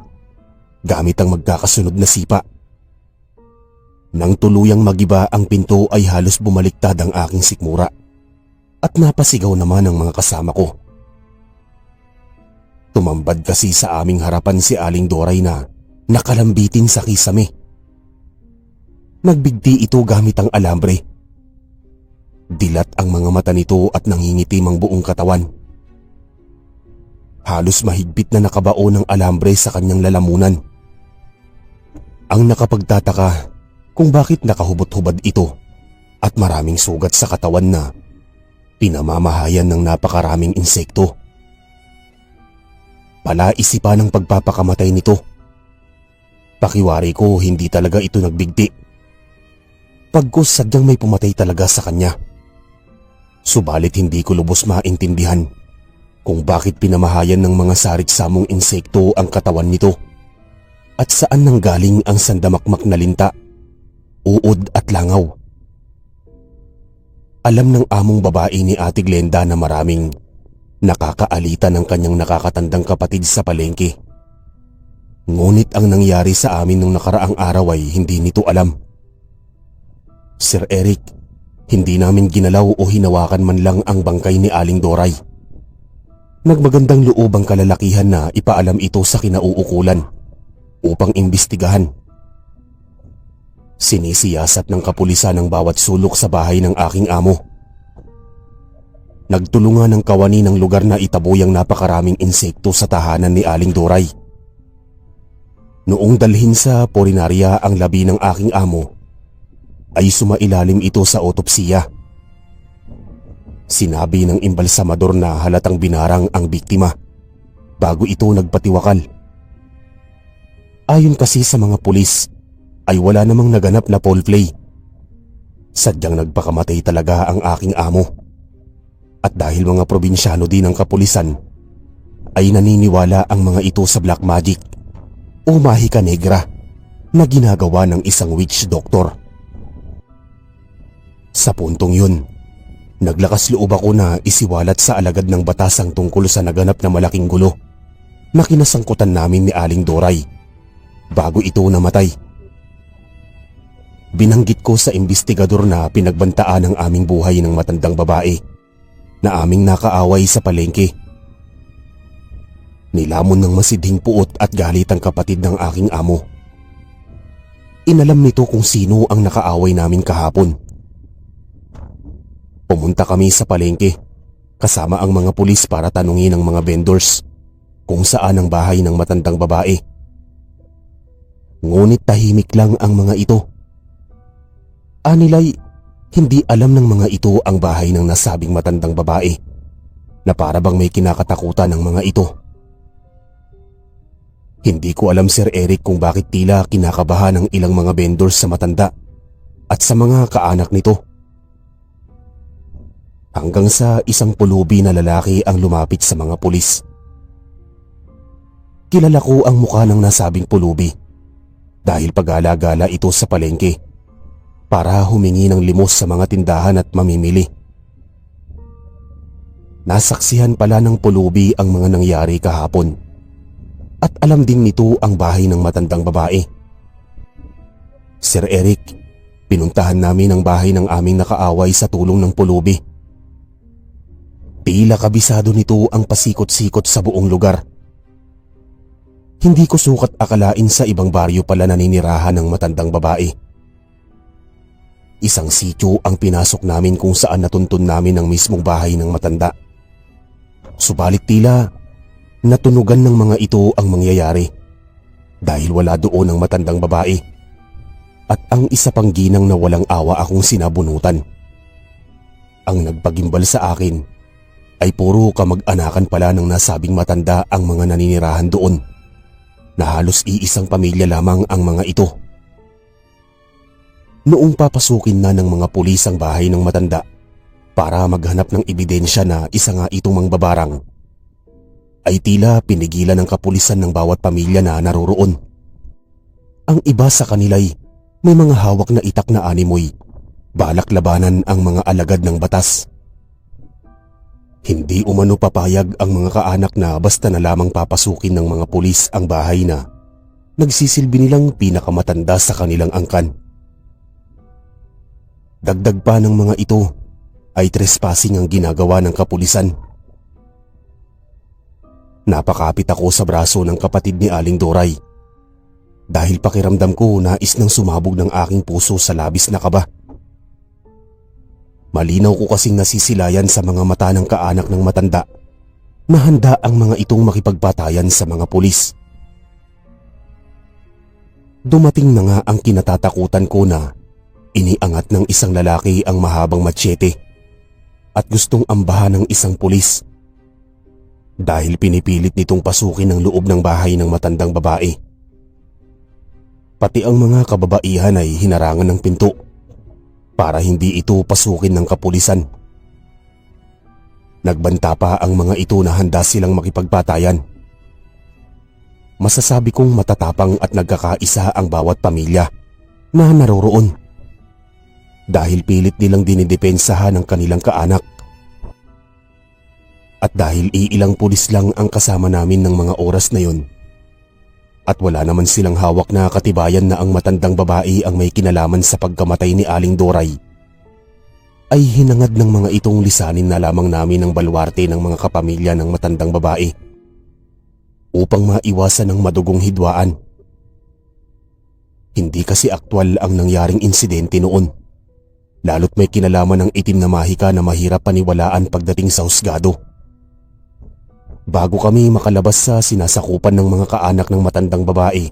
gamit ang magkakasunod na sipa. Nang tuluyang magiba ang pinto ay halos bumaliktad ang aking sikmura at napasigaw naman ang mga kasama ko. Tumambad kasi sa aming harapan si Aling Doray na nakalambitin sa kisame. Nagbigti ito gamit ang alambre. Dilat ang mga mata nito at nangingitim ang buong katawan. Halos mahigpit na nakabao ng alambre sa kanyang lalamunan. Ang nakapagtataka kung bakit nakahubot-hubad ito at maraming sugat sa katawan na pinamamahayan ng napakaraming insekto. Palaisipan ng pagpapakamatay nito. Pakiwari ko hindi talaga ito nagbigti. Pagkus sadyang may pumatay talaga sa kanya. Subalit hindi ko lubos maintindihan kung bakit pinamahayan ng mga sarit-samong insekto ang katawan nito at saan nanggaling ang sandamakmak na linta, uod at langaw. Alam ng among babae ni Ate Glenda na maraming nakakaalitan ng kanyang nakakatandang kapatid sa palengke. Ngunit ang nangyari sa amin nung nakaraang araw ay hindi nito alam. Sir Eric, hindi namin ginalaw o hinawakan man lang ang bangkay ni Aling Doray. Nagmagandang loob ang kalalakihan na ipaalam ito sa kinauukulan upang imbestigahan. Sinisiyasat ng kapulisan ang bawat sulok sa bahay ng aking amo. Nagtulungan ng kawani ng lugar na itaboy ang napakaraming insekto sa tahanan ni Aling Doray. Noong dalhin sa punerarya ang labi ng aking amo, ay sumailalim ito sa otopsiya. Sinabi ng imbalsamador na halatang binarang ang biktima bago ito nagpatiwakal. Ayon kasi sa mga pulis, ay wala namang naganap na foul play. Sadyang nagpakamatay talaga ang aking amo. At dahil mga probinsyano din ng kapulisan, ay naniniwala ang mga ito sa black magic o mahika negra na ginagawa ng isang witch doctor. Sa puntong yun, naglakas loob ako na isiwalat sa alagad ng batas ang tungkol sa naganap na malaking gulo na kinasangkutan namin ni Aling Doray bago ito namatay. Binanggit ko sa imbestigador na pinagbantaan ang aming buhay ng matandang babae na aming nakaaway sa palengke. Nilamon ng masidhing puot at galit ang kapatid ng aking amo. Inalam nito kung sino ang nakaaway namin kahapon. Pumunta kami sa palengke kasama ang mga pulis para tanungin ang mga vendors kung saan ang bahay ng matandang babae. Ngunit tahimik lang ang mga ito. Anilay, hindi alam ng mga ito ang bahay ng nasabing matandang babae na para bang may kinakatakutan ng mga ito. Hindi ko alam, Sir Eric, kung bakit tila kinakabahan ng ilang mga vendors sa matanda at sa mga kaanak nito. Hanggang sa isang pulubi na lalaki ang lumapit sa mga pulis. Kilala ko ang mukha ng nasabing pulubi dahil pag-alagala ito sa palengke para humingi ng limos sa mga tindahan at mamimili. Nasaksihan pala ng pulubi ang mga nangyari kahapon at alam din nito ang bahay ng matandang babae. Sir Eric, pinuntahan namin ang bahay ng aming nakaaway sa tulong ng pulubi. Tila kabisado nito ang pasikot-sikot sa buong lugar. Hindi ko sukat akalain sa ibang baryo pala naninirahan ng matandang babae. Isang sityo ang pinasok namin kung saan natuntun namin ang mismong bahay ng matanda. Subalit tila natunugan ng mga ito ang mangyayari dahil wala doon ang matandang babae at ang isa pang ginang na walang awa akong sinabunutan. Ang nagpagimbal sa akin ay puro kamag-anakan pala ng nasabing matanda ang mga naninirahan doon na halos iisang pamilya lamang ang mga ito. Noong papasukin na ng mga pulis ang bahay ng matanda para maghanap ng ebidensya na isa nga itong mangbabarang, ay tila pinigilan ng kapulisan ng bawat pamilya na naroroon. Ang iba sa kanila'y may mga hawak na itak na animoy, balak labanan ang mga alagad ng batas. Hindi umano papayag ang mga kaanak na basta na lamang papasukin ng mga pulis ang bahay na nagsisilbi nilang pinakamatanda sa kanilang angkan. Dagdag pa ng mga ito ay trespassing ang ginagawa ng kapulisan. Napakapit ako sa braso ng kapatid ni Aling Doray dahil pakiramdam ko nais nang sumabog ng aking puso sa labis na kaba. Malinaw ko kasing nasisilayan sa mga mata ng kaanak ng matanda na handa ang mga itong makipagpatayan sa mga pulis. Dumating na nga ang kinatatakutan ko na iniangat ng isang lalaki ang mahabang matsyete at gustong ambahan ng isang pulis dahil pinipilit nitong pasukin ang loob ng bahay ng matandang babae. Pati ang mga kababaihan ay hinarangan ng pinto para hindi ito pasukin ng kapulisan. Nagbanta pa ang mga ito na handa silang makipagpatayan. Masasabi kong matatapang at nagkakaisa ang bawat pamilya na naroroon dahil pilit nilang dinidepensahan ang kanilang kaanak. At dahil iilang pulis lang ang kasama namin ng mga oras na yon at wala naman silang hawak na katibayan na ang matandang babae ang may kinalaman sa pagkamatay ni Aling Doray, ay hinangad ng mga itong lisanin na lamang namin ang balwarte ng mga kapamilya ng matandang babae upang maiwasan ang madugong hidwaan. Hindi kasi aktwal ang nangyaring insidente noon, lalo't may kinalaman ng itim na mahika na mahirap paniwalaan pagdating sa husgado. Bago kami makalabas sa sinasakupan ng mga kaanak ng matandang babae,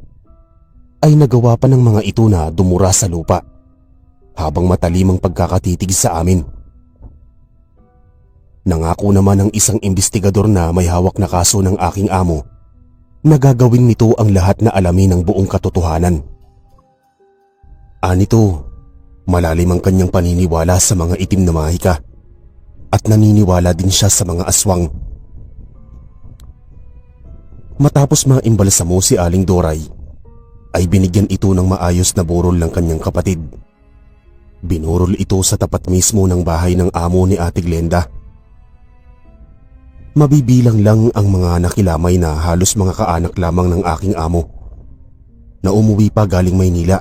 ay nagawa pa ng mga ito na dumura sa lupa habang matalimang pagkakatitig sa amin. Nangako naman ng isang imbestigador na may hawak na kaso ng aking amo na gagawin nito ang lahat na alamin ng buong katotohanan. Anito, malalim ang kanyang paniniwala sa mga itim na mahika at naniniwala din siya sa mga aswang. Matapos maimbalsamo si Aling Doray, ay binigyan ito ng maayos na burol ng kanyang kapatid. Binurol ito sa tapat mismo ng bahay ng amo ni Ate Glenda. Mabibilang lang ang mga nakilamay na halos mga kaanak lamang ng aking amo na umuwi pa galing Maynila.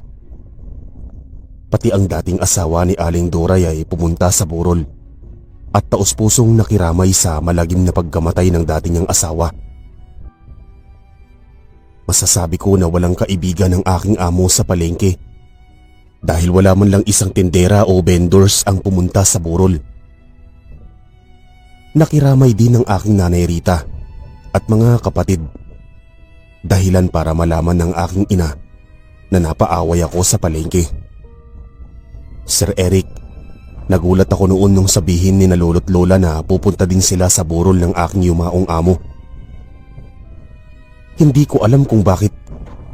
Pati ang dating asawa ni Aling Doray ay pumunta sa burol at taos-pusong nakiramay sa malagim na pagkamatay ng dating niyang asawa. Masasabi ko na walang kaibigan ng aking amo sa palengke dahil wala man lang isang tindera o vendors ang pumunta sa burol. Nakiramay din ng aking nanay Rita at mga kapatid, dahilan para malaman ng aking ina na napaaway ako sa palengke. Sir Eric, nagulat ako noon nung sabihin ni na lolo't lola na pupunta din sila sa burol ng aking yumaong amo. Hindi ko alam kung bakit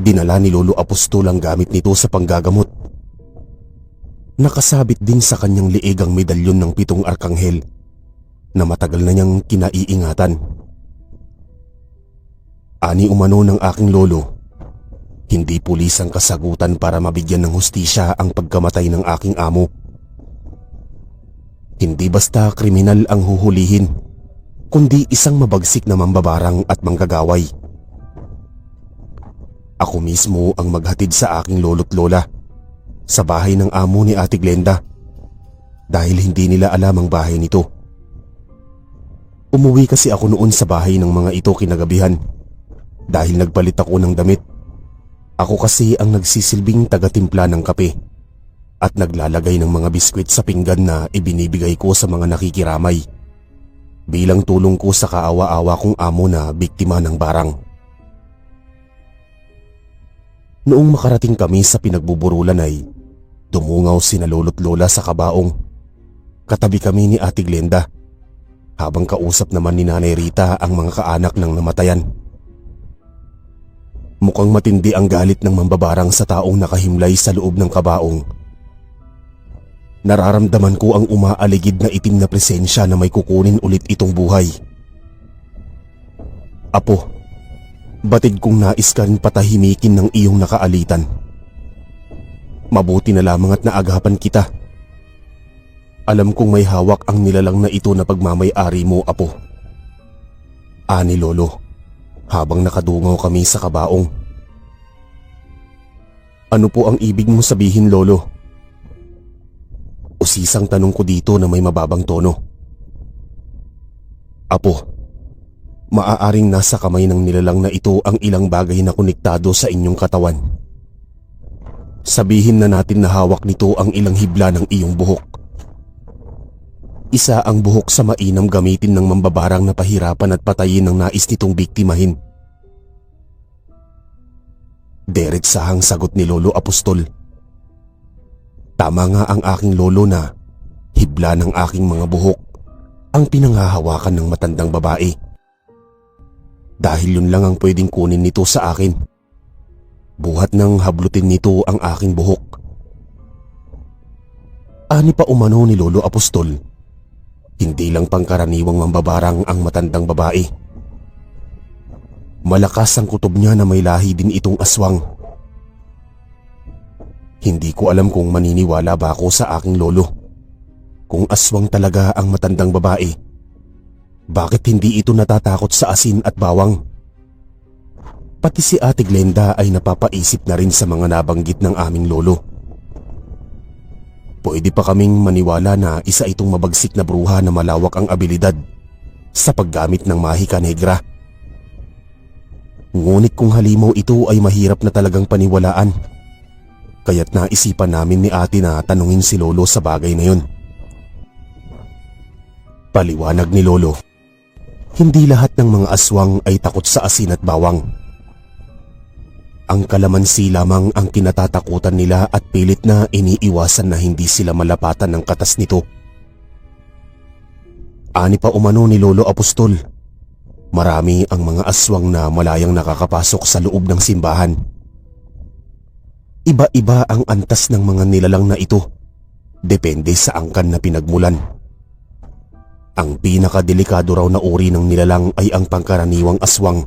dinala ni Lolo Apostol ang gamit nito sa panggagamot. Nakasabit din sa kanyang liig ang medalyon ng 7 arkanghel na matagal na niyang kinaiingatan. Ani umano ng aking lolo, hindi pulis ang kasagutan para mabigyan ng hustisya ang pagkamatay ng aking amo. Hindi basta kriminal ang huhulihin, kundi isang mabagsik na mambabarang at manggagaway. Ako mismo ang maghatid sa aking lolo't lola sa bahay ng amo ni Ate Glenda dahil hindi nila alam ang bahay nito. Umuwi kasi ako noon sa bahay ng mga ito kinagabihan dahil nagpalit ako ng damit. Ako kasi ang nagsisilbing taga-timpla ng kape at naglalagay ng mga biskwit sa pinggan na ibinibigay ko sa mga nakikiramay bilang tulong ko sa kaawa-awa kong amo na biktima ng barang. Noong makarating kami sa pinagbuburulan ay dumungaw sina lolo't lola sa kabaong. Katabi kami ni Ate Glenda habang kausap naman ni Nanay Rita ang mga kaanak ng namatayan. Mukhang matindi ang galit ng mambabarang sa taong nakahimlay sa loob ng kabaong. Nararamdaman ko ang umaaligid na itim na presensya na may kukunin ulit itong buhay. Apo, batid kong nais ka rin patahimikin ng iyong nakaalitan. Mabuti na lamang at naagapan kita. Alam kong may hawak ang nilalang na ito na pagmamay-ari mo, Apo. Ani Lolo, habang nakadungaw kami sa kabaong. Ano po ang ibig mong sabihin, Lolo? Usisang tanong ko dito na may mababang tono. Apo, Maaaring nasa kamay ng nilalang na ito ang ilang bagay na konektado sa inyong katawan. Sabihin na natin na hawak nito ang ilang hibla ng iyong buhok. Isa ang buhok sa mainam gamitin ng mambabarang na pahirapan at patayin ng nais nitong biktimahin. Diretsahang sagot ni Lolo Apostol. Tama nga ang aking lolo na hibla ng aking mga buhok ang pinanghahawakan ng matandang babae. Dahil yun lang ang pwedeng kunin nito sa akin. Buhat ng hablutin nito ang aking buhok. Ani pa umano ni Lolo Apostol. Hindi lang pangkaraniwang mambabarang ang matandang babae. Malakas ang kutob niya na may lahi din itong aswang. Hindi ko alam kung maniniwala ba ako sa aking lolo. Kung aswang talaga ang matandang babae, bakit hindi ito natatakot sa asin at bawang? Pati si Ate Glenda ay napapaisip na rin sa mga nabanggit ng aming lolo. Pwede pa kaming maniwala na isa itong mabagsik na bruha na malawak ang abilidad sa paggamit ng mahika negra. Ngunit kung halimaw ito ay mahirap na talagang paniwalaan. Kaya't naisipan namin ni ate na tanungin si lolo sa bagay na yun. Paliwanag ni lolo, hindi lahat ng mga aswang ay takot sa asin at bawang. Ang kalamansi lamang ang kinatatakutan nila at pilit na iniiwasan na hindi sila malapatan ng katas nito. Ani pa umano ni Lolo Apostol, marami ang mga aswang na malayang nakakapasok sa loob ng simbahan. Iba-iba ang antas ng mga nilalang na ito, depende sa angkan na pinagmulan. Ang pinakadelikado raw na uri ng nilalang ay ang pangkaraniwang aswang.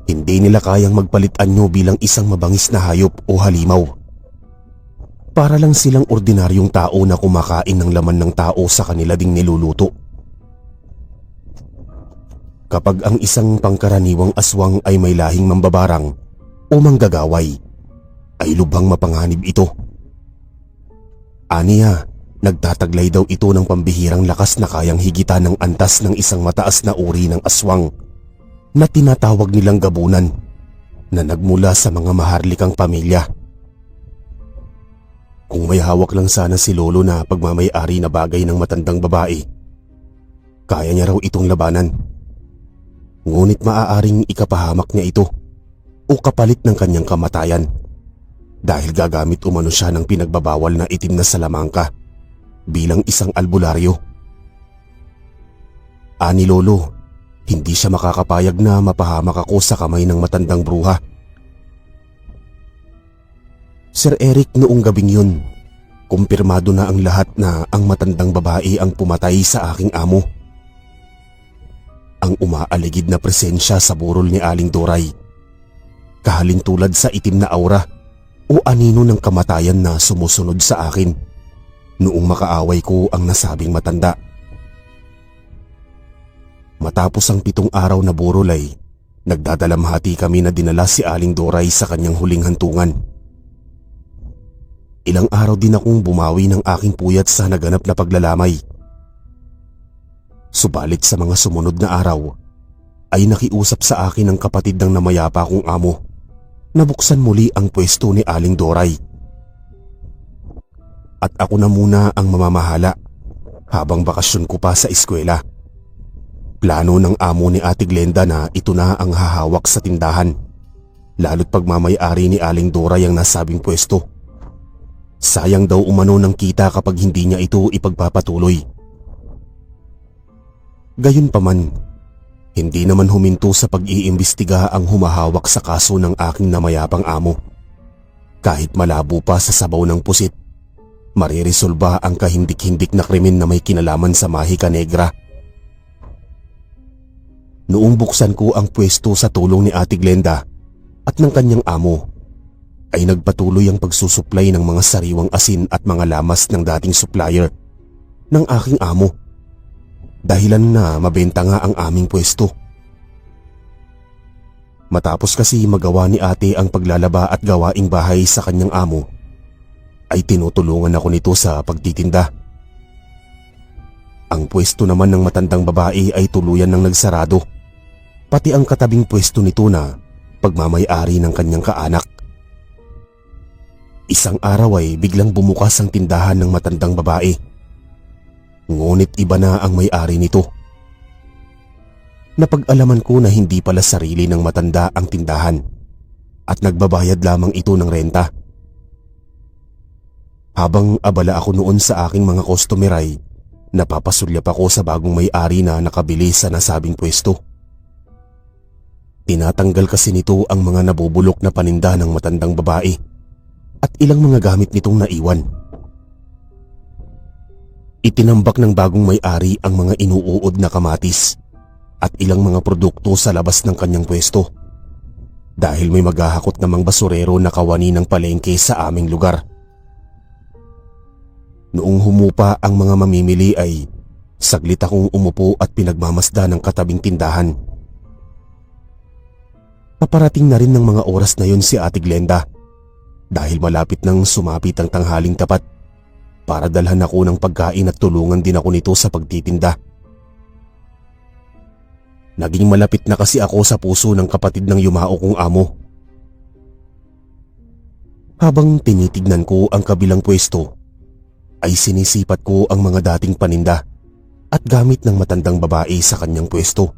Hindi nila kayang magpalit anyo bilang isang mabangis na hayop o halimaw. Para lang silang ordinaryong tao na kumakain ng laman ng tao sa kanila ding niluluto. Kapag ang isang pangkaraniwang aswang ay may lahing mambabarang o manggagaway, ay lubhang mapanganib ito. Aniya, nagtataglay daw ito ng pambihirang lakas na kayang higitan ng antas ng isang mataas na uri ng aswang na tinatawag nilang gabunan na nagmula sa mga maharlikang pamilya. Kung may hawak lang sana si lolo na pagmamay-ari na bagay ng matandang babae, kaya niya raw itong labanan. Ngunit maaaring ikapahamak niya ito o kapalit ng kanyang kamatayan dahil gagamit umano siya ng pinagbabawal na itim na salamangka bilang isang albularyo. Ani lolo, hindi siya makakapayag na mapahamak ako sa kamay ng matandang bruha. Sir Eric, noong gabing yun, kumpirmado na ang lahat na ang matandang babae ang pumatay sa aking amo. Ang umaaligid na presensya sa burol ni Aling Doray, kahalintulad sa itim na aura o anino ng kamatayan na sumusunod sa akin noong makaaway ko ang nasabing matanda. Matapos ang 7 araw na burol ay nagdadalamhati kami na dinala si Aling Doray sa kanyang huling hantungan. Ilang araw din akong bumawi ng aking puyat sa naganap na paglalamay. Subalit sa mga sumunod na araw ay nakiusap sa akin ang kapatid ng namayapa kong amo na buksan muli ang pwesto ni Aling Doray. At ako na muna ang mamamahala habang bakasyon ko pa sa eskwela. Plano ng amo ni Ate Glenda na ito na ang hahawak sa tindahan, lalo't pagmamay-ari ni Aling Doray ang nasabing pwesto. Sayang daw umano ng kita kapag hindi niya ito ipagpapatuloy. Gayunpaman, hindi naman huminto sa pag-iimbestiga ang humahawak sa kaso ng aking namayapang amo. Kahit malabo pa sa sabaw ng pusit, mariresolba ang kahindik-hindik na krimen na may kinalaman sa mahika negra. Noong buksan ko ang pwesto sa tulong ni Ate Glenda at ng kanyang amo, ay nagpatuloy ang pagsusuplay ng mga sariwang asin at mga lamas ng dating supplier ng aking amo. Dahilan na mabenta nga ang aming pwesto. Matapos kasi magawa ni ate ang paglalaba at gawaing bahay sa kanyang amo, ay tinutulungan ako nito sa pagtitinda. Ang pwesto naman ng matandang babae ay tuluyan ng nagsarado, pati ang katabing pwesto nito na pagmamay-ari ng kanyang kaanak. Isang araw ay biglang bumukas ang tindahan ng matandang babae. Ngunit iba na ang may-ari nito. Napag-alaman ko na hindi pala sarili ng matanda ang tindahan at nagbabayad lamang ito ng renta. Habang abala ako noon sa aking mga customer ay napapasulyap ako sa bagong may-ari na nakabili sa nasabing pwesto. Tinatanggal kasi nito ang mga nabubulok na paninda ng matandang babae at ilang mga gamit nitong naiwan. Itinambak ng bagong may-ari ang mga inuuod na kamatis at ilang mga produkto sa labas ng kanyang pwesto dahil may maghahakot namang basurero na kawani ng palengke sa aming lugar. Noong humupa ang mga mamimili ay saglit akong umupo at pinagmamasda ng katabing tindahan. Paparating na rin ng mga oras na yun si Ate Glenda dahil malapit nang sumapit ang tanghaling tapat para dalhan ako ng pagkain at tulungan din ako nito sa pagtitinda. Naging malapit na kasi ako sa puso ng kapatid ng yumao kong amo. Habang tinitignan ko ang kabilang pwesto, ay sinisipat ko ang mga dating paninda at gamit ng matandang babae sa kanyang pwesto.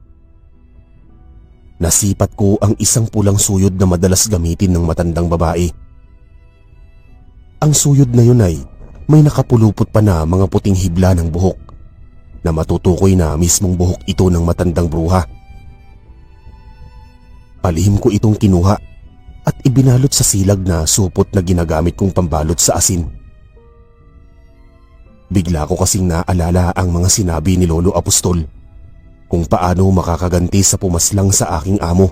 Nasipat ko ang isang pulang suyod na madalas gamitin ng matandang babae. Ang suyod na yun ay may nakapulupot pa na mga puting hibla ng buhok na matutukoy na mismong buhok ito ng matandang bruha. Palihim ko itong kinuha at ibinalot sa silag na supot na ginagamit kong pambalot sa asin. Bigla ko kasing naalala ang mga sinabi ni Lolo Apostol kung paano makakaganti sa pumaslang sa aking amo.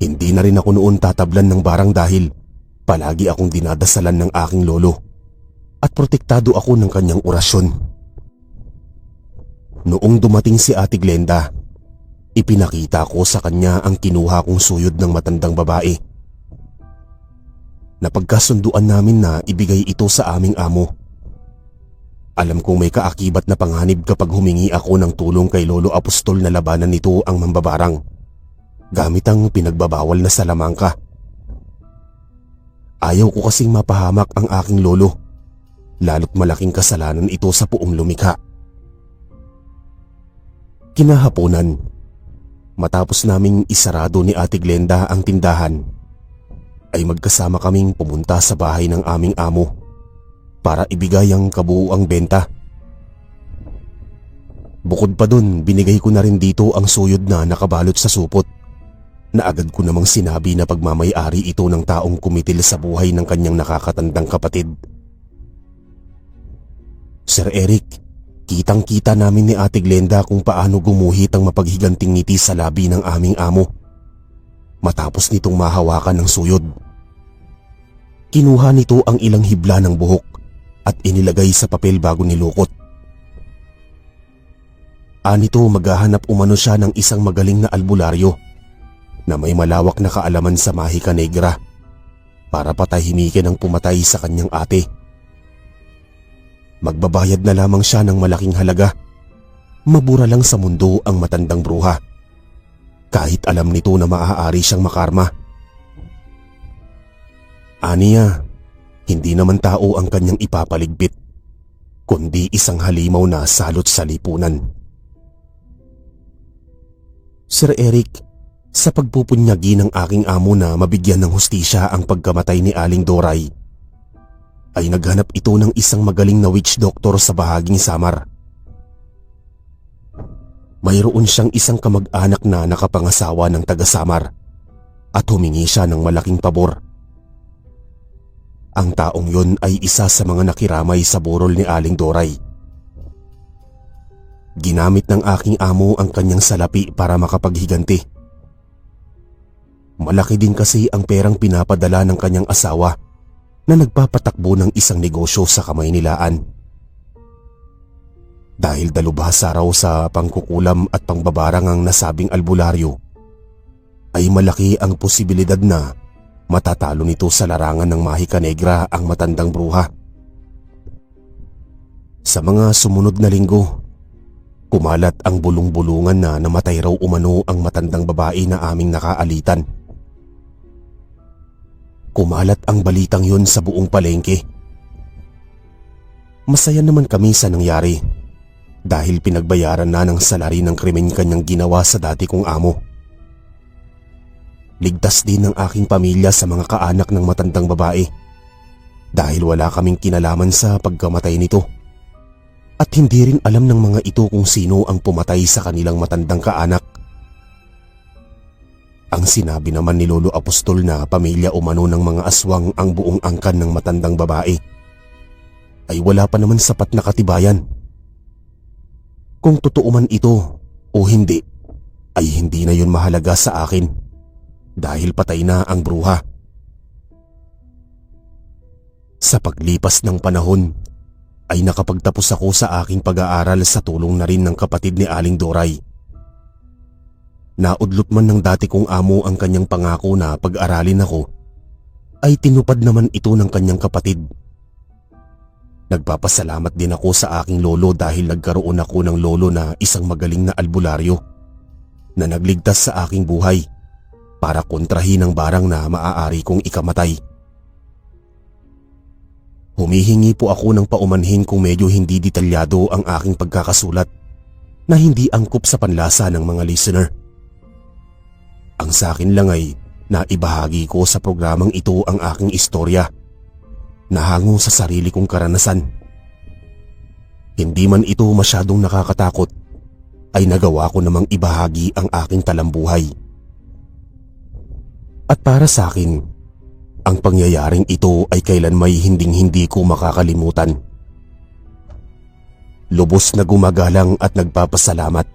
Hindi na rin ako noon tatablan ng barang dahil palagi akong dinadasalan ng aking lolo at protektado ako ng kanyang orasyon. Noong dumating si Ate Glenda, ipinakita ko sa kanya ang kinuha kong suyod ng matandang babae. Napagkasunduan namin na ibigay ito sa aming amo. Alam kong may kaakibat na panganib kapag humingi ako ng tulong kay Lolo Apostol na labanan nito ang mambabarang gamit ang pinagbabawal na salamangka. Ayaw ko kasing mapahamak ang aking lolo, lalo't malaking kasalanan ito sa puong lumikha. Kinahaponan, matapos naming isarado ni Ate Glenda ang tindahan, ay magkasama kaming pumunta sa bahay ng aming amo para ibigay ang kabuuang benta. Bukod pa dun, binigay ko na rin dito ang suyod na nakabalot sa supot na agad ko namang sinabi na pagmamay-ari ito ng taong kumitil sa buhay ng kanyang nakakatandang kapatid. Sir Eric, kitang-kita namin ni Ate Glenda kung paano gumuhit ang mapaghiganting ngiti sa labi ng aming amo matapos nitong mahawakan ng suyod. Kinuha nito ang ilang hibla ng buhok at inilagay sa papel bago nilukot. Anito maghahanap umano siya ng isang magaling na albularyo na may malawak na kaalaman sa mahika negra para patahimikin ang pumatay sa kanyang ate. Magbabayad na lamang siya ng malaking halaga. Mabura lang sa mundo ang matandang bruha, kahit alam nito na maaari siyang makarma. Aniya, hindi naman tao ang kanyang ipapaligpit, kundi isang halimaw na salot sa lipunan. Sir Eric, sa pagpupunyagi ng aking amo na mabigyan ng hustisya ang pagkamatay ni Aling Doray, ay naghanap ito ng isang magaling na witch doctor sa bahaging Samar. Mayroon siyang isang kamag-anak na nakapangasawa ng taga-Samar at humingi siya ng malaking pabor. Ang taong yon ay isa sa mga nakiramay sa burol ni Aling Doray. Ginamit ng aking amo ang kanyang salapi para makapaghiganti. Malaki din kasi ang perang pinapadala ng kanyang asawa na nagpapatakbo ng isang negosyo sa Kamaynilaan. Dahil dalubhasa raw sa pangkukulam at pangbabarang ang nasabing albularyo, ay malaki ang posibilidad na matatalo nito sa larangan ng mahika negra ang matandang bruha. Sa mga sumunod na linggo, kumalat ang bulong-bulungan na namatay raw umano ang matandang babae na aming nakaalitan. Kumalat ang balitang yun sa buong palengke. Masaya naman kami sa nangyari dahil pinagbayaran na ng salary ng krimen kanyang ginawa sa dati kong amo. Ligtas din ang aking pamilya sa mga kaanak ng matandang babae dahil wala kaming kinalaman sa pagkamatay nito. At hindi rin alam ng mga ito kung sino ang pumatay sa kanilang matandang kaanak. Ang sinabi naman ni Lolo Apostol na pamilya umano ng mga aswang ang buong angkan ng matandang babae ay wala pa naman sapat na katibayan. Kung totoo man ito o hindi, ay hindi na yun mahalaga sa akin dahil patay na ang bruha. Sa paglipas ng panahon, ay nakapagtapos ako sa aking pag-aaral sa tulong na rin ng kapatid ni Aling Doray. Naudlot man ng dati kong amo ang kanyang pangako na pag-aralin ako, ay tinupad naman ito ng kanyang kapatid. Nagpapasalamat din ako sa aking lolo dahil nagkaroon ako ng lolo na isang magaling na albularyo na nagligtas sa aking buhay para kontrahin ang barang na maaari kong ikamatay. Humihingi po ako ng paumanhin kung medyo hindi detalyado ang aking pagkakasulat na hindi angkop sa panlasa ng mga listener. Ang sa akin lang ay naibahagi ko sa programang ito ang aking istorya na hango sa sarili kong karanasan. Hindi man ito masyadong nakakatakot, ay nagawa ko namang ibahagi ang aking talambuhay. At para sa akin, ang pangyayaring ito ay kailanmay hinding-hindi ko makakalimutan. Lubos na gumagalang at nagpapasalamat